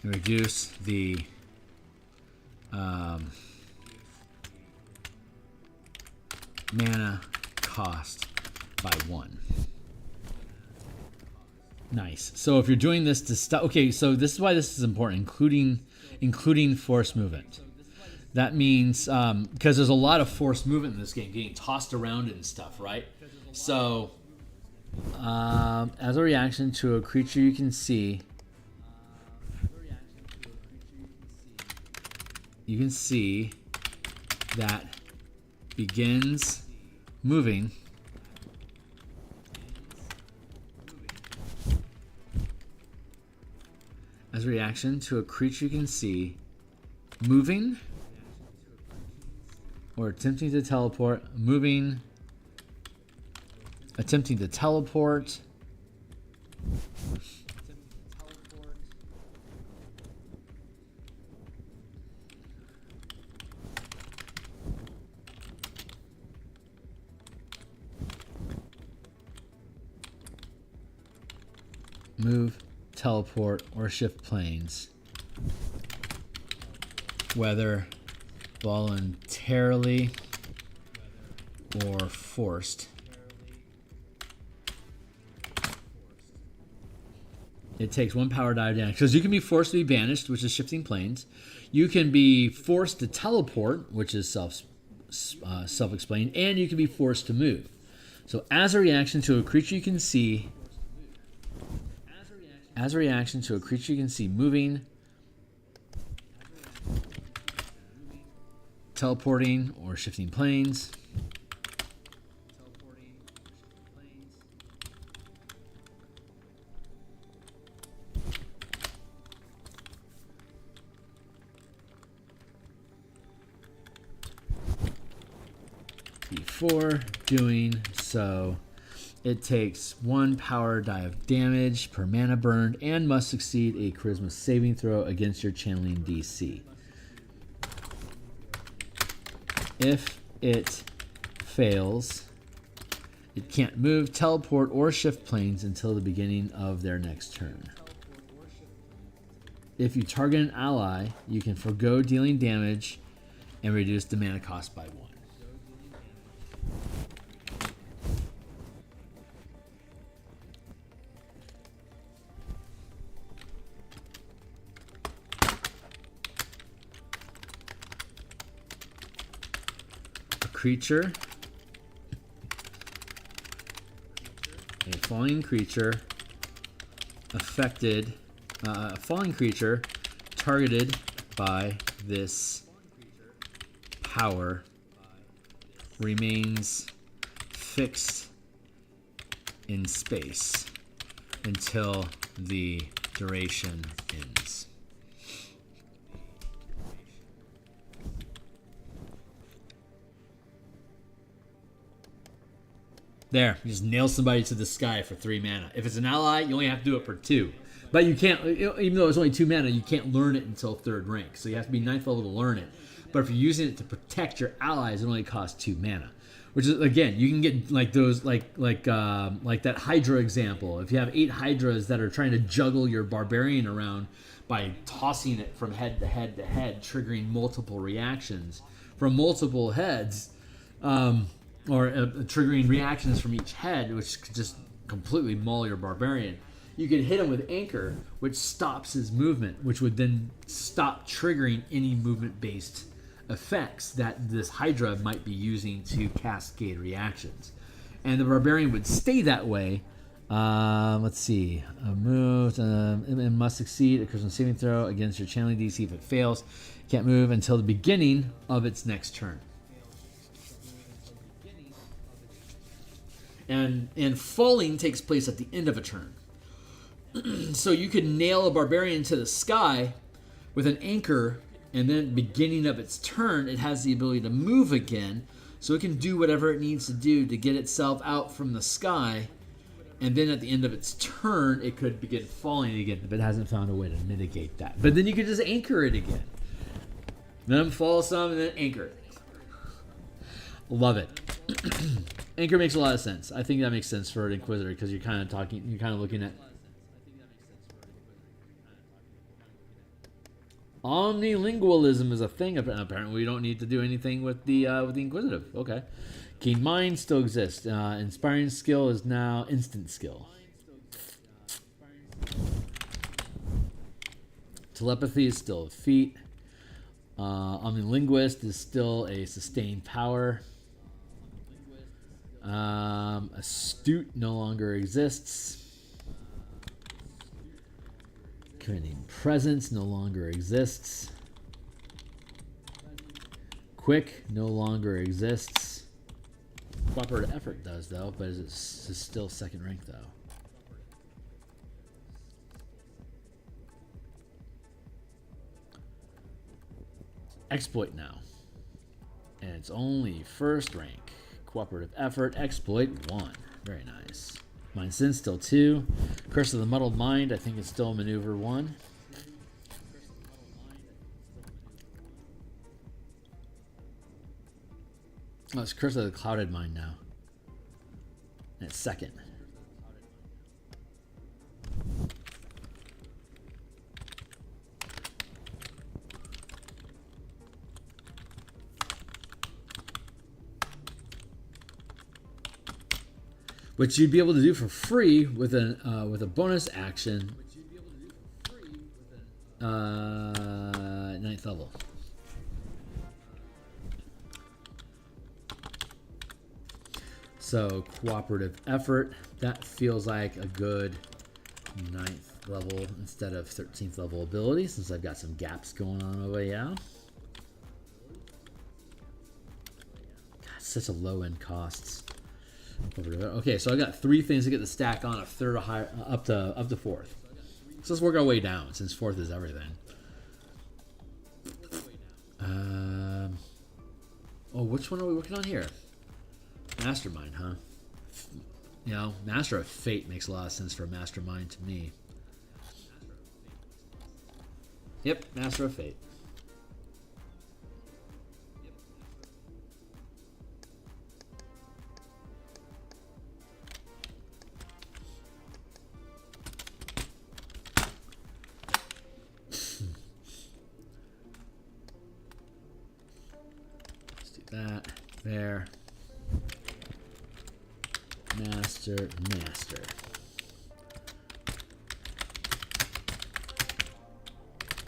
And reduce the mana cost by 1. Nice. So if you're doing this to stop, okay, so this is why this is important, including forced movement. That means because there's a lot of forced movement in this game, getting tossed around and stuff, right? So as a reaction to a creature you can see, that begins moving. As a reaction to a creature you can see moving or attempting to teleport, moving, attempting to teleport, move, teleport, or shift planes, whether voluntarily or forced. It takes 1 power die of damage. Because you can be forced to be banished, which is shifting planes. You can be forced to teleport, which is self-explained, and you can be forced to move. So as a reaction to a creature you can see, moving, teleporting, or shifting planes. Before doing so, it takes 1 power die of damage per mana burned and must succeed a charisma saving throw against your channeling DC. If it fails, it can't move, teleport, or shift planes until the beginning of their next turn. If you target an ally, you can forego dealing damage and reduce the mana cost by 1. creature, affected, a falling creature targeted by this power remains fixed in space until the duration ends. There, you just nail somebody to the sky for 3 mana. If it's an ally, you only have to do it for 2. But you can't, even though it's only 2 mana, you can't learn it until 3rd rank. So you have to be 9th level to learn it. But if you're using it to protect your allies, it only costs 2 mana. Which is, again, you can get like those, like that Hydra example. If you have 8 Hydras that are trying to juggle your barbarian around by tossing it from head to head to head, triggering multiple reactions from multiple heads, or triggering reactions from each head, which could just completely maul your barbarian. You could hit him with Anchor, which stops his movement, which would then stop triggering any movement-based effects that this Hydra might be using to cascade reactions. And the barbarian would stay that way. Let's see. A move it must succeed a Christian saving throw against your channeling DC. If it fails, it can't move until the beginning of its next turn. And falling takes place at the end of a turn. So you could nail a barbarian to the sky with an anchor, and then at the beginning of its turn, it has the ability to move again, so it can do whatever it needs to do to get itself out from the sky, and then at the end of its turn, it could begin falling again, but it hasn't found a way to mitigate that. But then you could just anchor it again. Then fall some, and then anchor it. Love it. Anchor makes a lot of sense. I think that makes sense for an Inquisitor because you're kind of looking at omnilingualism is a thing. Apparently, we don't need to do anything with the Inquisitive. Okay. Keen Mind still exists. Inspiring skill is now instant skill. Telepathy is still a feat. Omnilinguist is still a sustained power. Astute no longer exists. Commanding Presence no longer exists. Quick no longer exists. Cooperative Effort does, though, but it's still 2nd rank, though. Exploit now. And it's only 1st rank. Cooperative Effort, Exploit 1. Very nice. Mind Sense still 2. Curse of the Muddled Mind, I think it's still Maneuver 1. Oh, it's Curse of the Clouded Mind now. And it's 2nd. Which you'd be able to do for free with a bonus action. 9th level. So Cooperative Effort, that feels like a good 9th level instead of 13th level ability, since I've got some gaps going on over here. God, such a low end costs. Okay, so I got 3 things to get the stack on, a 3rd or higher, up to 4th. So let's work our way down, since 4th is everything. Which one are we working on here? Mastermind, huh? You know, Master of Fate makes a lot of sense for a Mastermind to me. Yep, Master of Fate. That there. Master.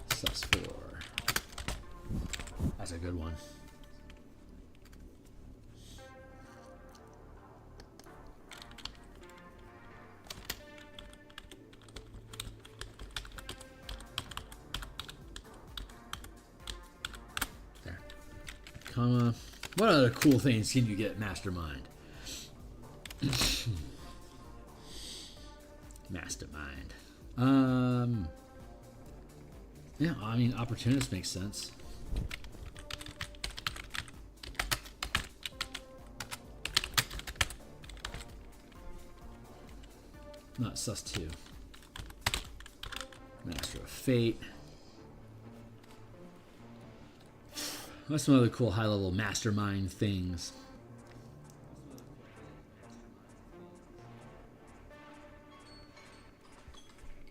+4. That's a good one. comma. What other cool things can you get Mastermind? Mastermind. Yeah, I mean, opportunist makes sense. Not sus 2. Master of Fate. What's some other cool high-level mastermind things?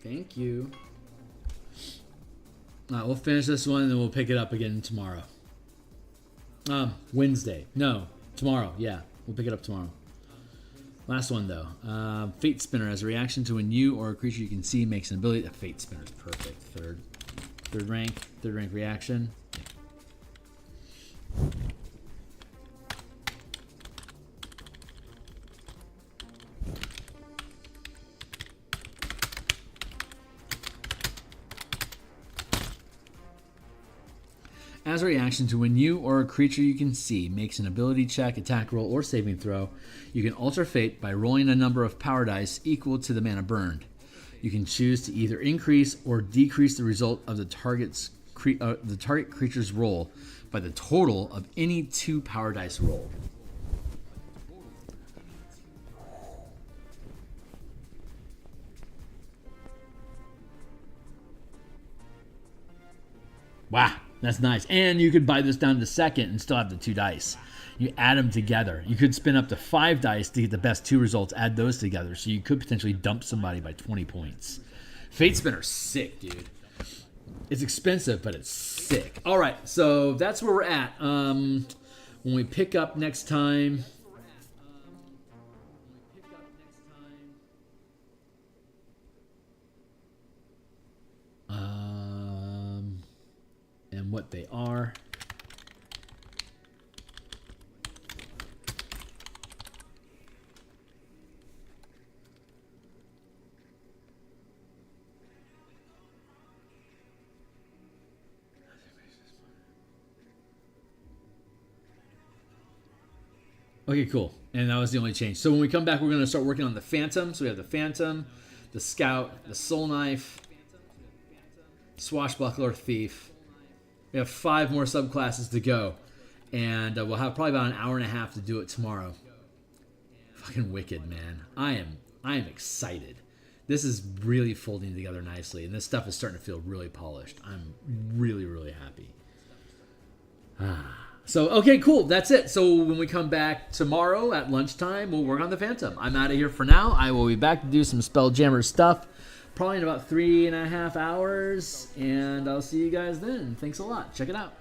Thank you. All right, we'll finish this one and then we'll pick it up again tomorrow. Wednesday. No, tomorrow. Yeah, we'll pick it up tomorrow. Last one though. Fate Spinner. As a reaction to when you or a creature you can see makes an ability. A Fate Spinner is perfect. Third rank reaction. As a reaction to when you or a creature you can see makes an ability check, attack roll, or saving throw, you can alter fate by rolling a number of power dice equal to the mana burned. You can choose to either increase or decrease the result of the target creature's roll by the total of any 2 power dice rolled. Wow. That's nice. And you could buy this down to second and still have the 2 dice. You add them together. You could spin up to 5 dice to get the best 2 results, add those together. So you could potentially dump somebody by 20 points. Fate Spinner's sick, dude. It's expensive, but it's sick. All right, so that's where we're at. When we pick up next time... and what they are. Okay, cool. And that was the only change. So when we come back, we're going to start working on the Phantom. So we have the Phantom, the Scout, the Soul Knife, Swashbuckler, Thief. We have 5 more subclasses to go, and we'll have probably about an hour and a half to do it tomorrow. Fucking wicked, man! I am excited. This is really folding together nicely, and this stuff is starting to feel really polished. I'm really, really happy. So okay, cool. That's it. So when we come back tomorrow at lunchtime, we'll work on the Phantom. I'm out of here for now. I will be back to do some Spelljammer stuff. Probably in about 3.5 hours, and I'll see you guys then. Thanks a lot. Check it out.